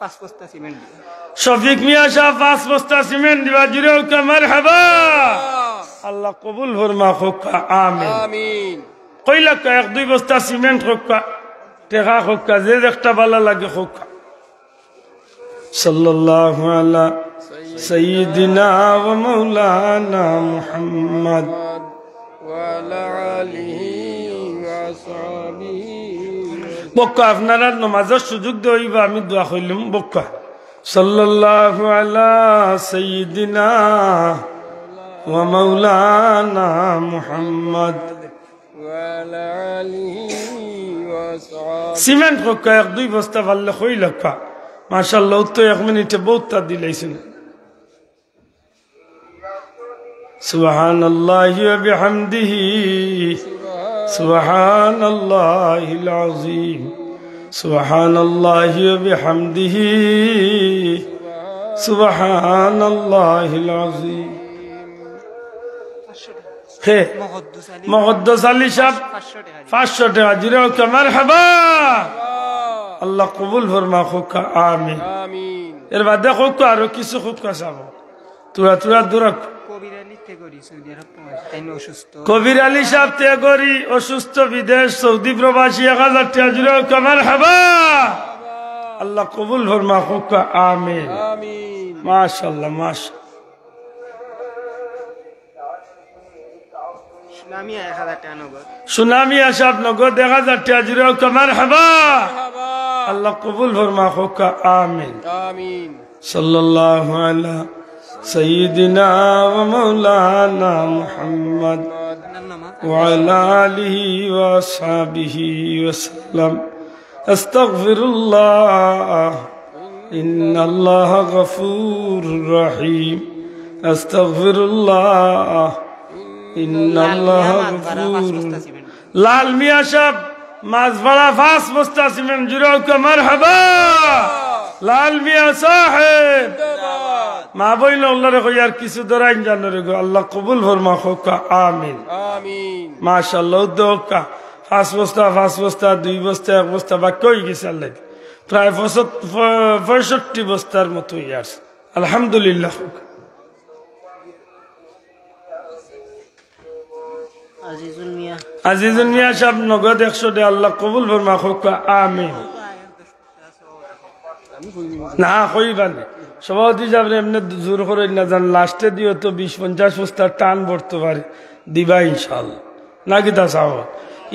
5 বস্তা সিমেন্ট দিয়া। শফিক মিয়া সাহেব 5 বস্তা সিমেন্ট দিবা। জুড়ে হোক মারহাবা, আল্লাহ কবুল ফরমা। হোক আমিন। আমিন। কই লাখ 1-2 বস্তা সিমেন্ট হোক, টেকা হোক, যে একটা ভালো লাগে হোক। সাল্লাল্লাহু আলা সাইয়্যিদিনা ওয়া মাওলানা মুহাম্মদ ওয়া আলা আলিহি ওয়া আসহাবিহি। বক্কা আপনারা নামাজের সুযোগ দেইবা, আমি দোয়া কইলাম। বক্কা সাল্লাল্লাহু আলা সাইয়্যিদিনা ওয়া মাওলানা মুহাম্মদ ওয়া আলা আলিহি ওয়া আসহাবিহি। সিমেন্ট হোক 1-2 বস্তা ভালো কই লাখ। মাশাআল্লাহ, তো 1 মিনিটে বহুত দিলাইছেন। সুবহানাল্লাহি ওয়া বিহামদিহি, সুবহানাল্লাহিল আযীম, সুবহানাল্লাহি ওয়া বিহামদিহি, সুবহানাল্লাহিল আযীম। হে মুকদ্দাস আলী সাহেব 500 টাকা। জুড়ে হোক মারহাবা, আল্লাহ কবুল ফরমা। হোক আমিন। আমিন। এর বাদে হোক আরো কিছু হোক চাবো। তুরা দূরক কবির আলী তেগরি সৌদি আরব প্রবাসী, তাই অসুস্থ। কবির আলী সাহেব তেগরি অসুস্থ, বিদেশ, সৌদি প্রবাসী 1,000 টাকা। জুড়ে হোক মারহাবা, আল্লাহ কবুল ফরমা। হোক আমিন। আমিন। মাশাআল্লাহ মাশাআল্লাহ। আমি 1000 টাকা নগদ সুনামি আসাব নগদ 1000 টাকা জুড়ে কমার হাবা আল্লাহ কবুল ফরমা হোক আমিন آمين সাল্লাল্লাহু আলা সাইয়্যিদিনা ওয়া মাওলানা মুহাম্মদ وعلى آله وأصحابه وسلم أستغفر الله إن الله غفور رحيم أستغفر الله إن الله غفور লাল মিয়া সাহেব মাঝবাড়া ফাঁস মুস্তাসিমেন জুড়ে মারহাবা লাল মিয়া সাহেব মা বইন আল্লাহ রে কইয়ার কিছু দরাইন জানো রে গো আল্লাহ কবুল ফরমা হোক আমিন آمين মাশাআল্লাহ দোকা 5 বস্তা 2 বস্তা 1 বস্তা বাকি হয়ে গেছে আল্লাহ প্রায় 65 বস্তার মতো ইয়ার্স আলহামদুলিল্লাহ আজিজুল মিয়া সাহেব নগদ 100 টাকা আল্লাহ কবুল ফরমা হোক আমিন না কইবান সভাপতি সাহেব এমনি জোর করে না জান লাস্টে দিও তো 20-50 বস্তা টান পড়তে পারে দিবা ইনশাআল্লাহ নাকি তা চাও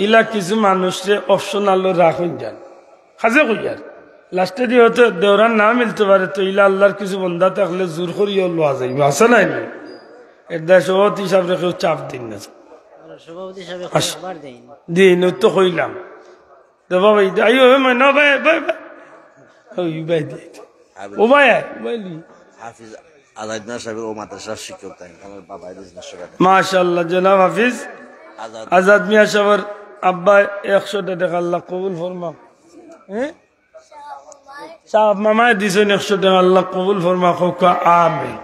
ইলা কিছু মানুষে অপশনাল রাখুন যান খাজে কইয়ার লাস্টে দিও তো দেওরান না মিলতে পারে তো ইলা আল্লাহর কিছু বন্ধা থাকলে জোর করিও লওয়া যাইবে আছে নাই না এটা সভাপতি সাহেব কেউ চাপ দিন না সভাপতি সাহেব খবর দেন দিন তো কইলাম তো বাবা আইও মানে না ভাই ভাই ওই ভাই ও ভাই বলি হাফিজ আজাদ সাহেবের ও মাদ্রাসার শিক্ষক তাই আমার বাবা মাশাআল্লাহ জনাব হাফিজ আজাদ মিয়া সাহেবের আব্বা 100 টাকা আল্লাহ কবুল ফরমা হ্যাঁ সাহেব মামা দিছেন 100 টাকা আল্লাহ কবুল ফরমা হোক আমিন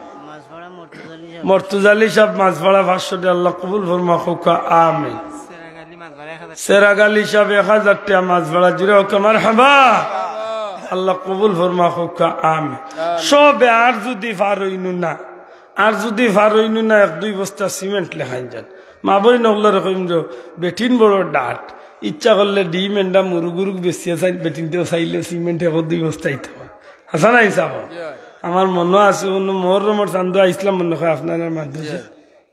মর্তুজালি সাহেব মাঝভাড়া 500 টাকা আল্লাহ কবুল ফরমা হোক আমিন সেরাগালি সাহেব 1000 টাকা মাঝভাড়া জুড়ে হোক মারহাবা আল্লাহ কবুল ফরমা হোক আমিন সবে আর যদি ফারইনু না আর যদি ফারইনু না 1-2 বস্তা সিমেন্ট লেখাই যান মা বই নগলার কইম বেটিন বড় ডাট ইচ্ছা করলে ডিম এন্ডা মুরগুরুক বেশি চাই বেটিনতেও চাইলে সিমেন্ট 1-2 বস্তা ইতে আসা না হিসাব আমার মনে আছে মোর রমর চান্দু ইসলাম মনে হয় আপনার মাধ্যমে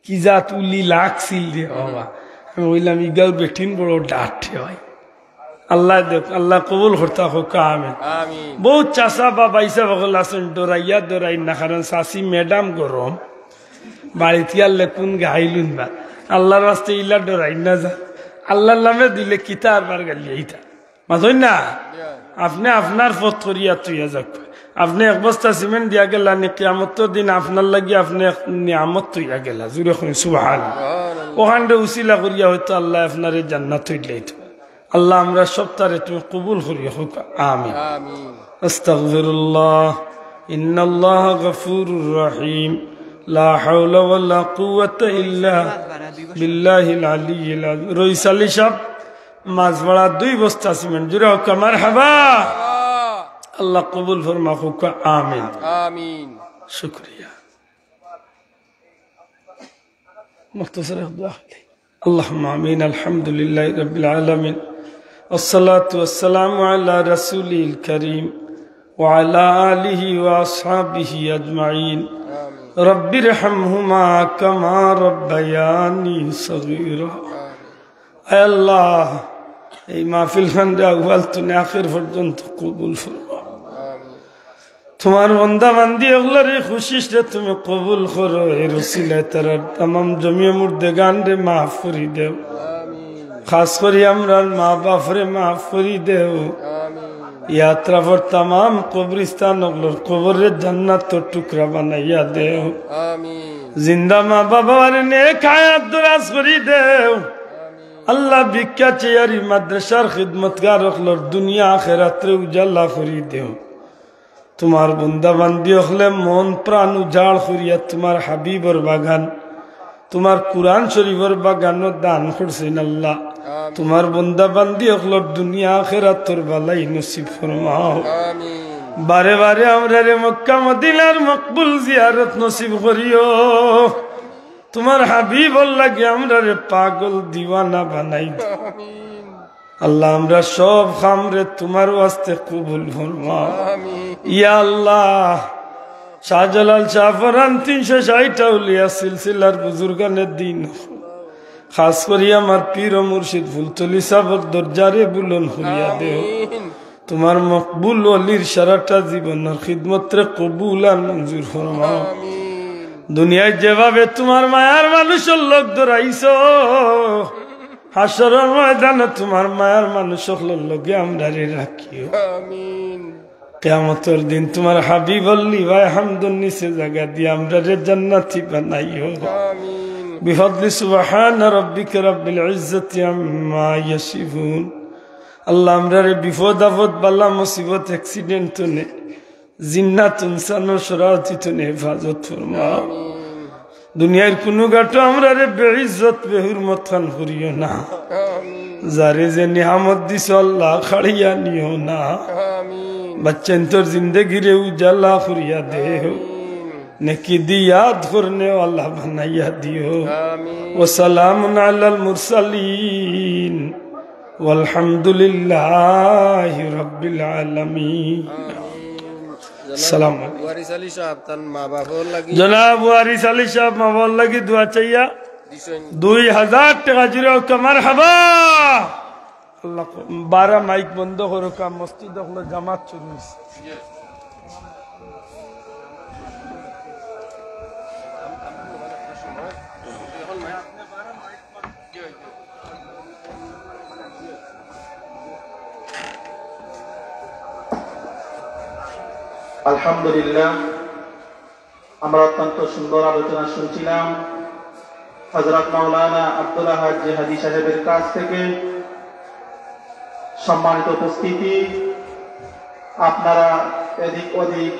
কি যা তুলি লাগছিল রে বাবা আমি বললাম ইগাও বেটিন বড় ডাট হয় আল্লাহ দেখ আল্লাহ কবুল করতে হোক আমিন বহুত চাষা বা বাইসা বকল আছেন ডরাইয়া ডরাই না কারণ চাষি ম্যাডাম গরম বাড়িতে আল্লে কোন গাইলুন বা আল্লাহর রাস্তে ইলা ডরাই না যা আল্লাহর নামে দিলে কিতা আরবার গালি এইটা মাথই না আপনি আপনার পথ করিয়া তুইয়া যাক আপনি 1 বস্তা সিমেন্ট দিয়া গেলা নি কিয়ামতের দিন আপনার লাগি আপনি নিয়ামত তুইয়া গেলা জুরে কই সুবহানাল্লাহ ওখানে উসিলা করিয়া হয়তো আল্লাহ আপনারে জান্নাত হইলেইতো আল্লাহ আমরা সব তারে তুমি কবুল করিয়া হোক আমিন আস্তাগফিরুল্লাহ ইন্নাল্লাহ গফুরুর রহিম লা হাওলা ওয়ালা কুওয়াতা ইল্লা বিল্লাহিল আলিয়্যিল আযীম রইসালি সাহেব মাঝবাড়া 2 বস্তা সিমেন্ট জুড়ে হোক মারহাবা আল্লাহ কবুল ফরমা হোক আমিন آمين শুকরিয়া মুখতাসার দোয়া اللهم آمين الحمد لله رب العالمين والصلاة والسلام على رسوله الكريم وعلى آله وأصحابه أجمعين رب ارحمهما كما ربياني صغيرا اے اللہ এই মাহফিল খানটা আউয়াল থেকে আখির পর্যন্ত কবুল ফরমাও তোমার বান্দা বান্দি ওগুলার খুশিতে তুমি কবুল করো এর ওসিলায় তারা तमाम জমিয়ে মুর্দে গান রে মাফ করে দেও খাস করে আমরা মা বাপ রে মাফ করে দেও यात्रा पर तमाम कब्रिस्तान ओगलोर कब्रे जन्नत टुकड़ा बनाइया देव जिंदा माँ बाबा नेक हयात दराज करी देव अल्लाह भिक्षा चेयारी मद्रसार खिदमतगार ओगलोर दुनिया आखिरत रे उजाला करी देव तुम्हार बंदा बंदी ओगले मन प्राण उजाड़ करिया तुम्हार हबीबर बागान तुम्हार कुरान शरीफर बागानो दान करছেন अल्लाह तुम्हार बंदा बंदी ओगलोर दुनिया आखिरत तोर भलाई नसीब फरमाओ बारे बारे हमरा रे मक्का मदीनार मकबूल जियारत नसीब करियो तुम्हार हबीब अल्लाह के हमरा रे पागल दीवाना बनाई दो अल्लाह हमरा सब काम रे तुम्हार वास्ते कबूल फरमाओ या अल्लाह शाहजलाल शाह फरहान 360 औलिया सिलसिलार बुजुर्गाने दीन খাস করি আমার পীর ও মুর্শিদ ফুলতলি সাবক দরজারে বুলন করিয়া দেও তোমার মকবুল অলির সারাটা জীবনের খিদমতরে কবুল আর মঞ্জুর ফরমাও দুনিয়ায় যেভাবে তোমার মায়ার মানুষের লোক ধরাইছ হাসরের ময়দানে তোমার মায়ার মানুষের লগে আমরা রাখিও কিয়ামতের দিন তোমার হাবিবল্লি ভাই হামদুন নিচে জায়গা দিয়ে আমরা জান্নাতি বানাইও বিফদলি সুবহান রাব্বিকা রাব্বিল ইজ্জাতি আম্মা ইয়াসিফুন আল্লাহ আমরা বিপদ আপদ বালা মুসিবত অ্যাক্সিডেন্ট নে জিন্নাতুন সানো শরাতিতুন হেফাজত ফরমাও দুনিয়ার কোনো গাটো আমরা বেইজ্জত বেহুরমত খান করিও না যারে যে নিয়ামত দিছ আল্লাহ খাড়িয়া নিও না बच्चन तो जिंदगी रे उजाला खुरिया दे हो नेकी दी याद करने वाला बनाया दियो व सलाम अलल मुरसलीन वल्हम्दुलिल्लाहि रब्बिल आलमीन सलाम वारिस अली साहब तन माँ बाप लगी जनाब वारिस अली साहब माँ बाप लगी दुआ चाहिए 2000 টাকা জিরো কমার হাবা আল্লাহ 12 মাইক বন্ধ করো কা মসজিদ হলো জামাত শুরু হইছে আলহামদুলিল্লাহ আমরা অত্যন্ত সুন্দর আলোচনা শুনছিলাম হযরত মাওলানা আব্দুল আহাদ জিহাদি সাহেবের কাছ থেকে। সম্মানিত উপস্থিতি, আপনারা এদিক ওদিক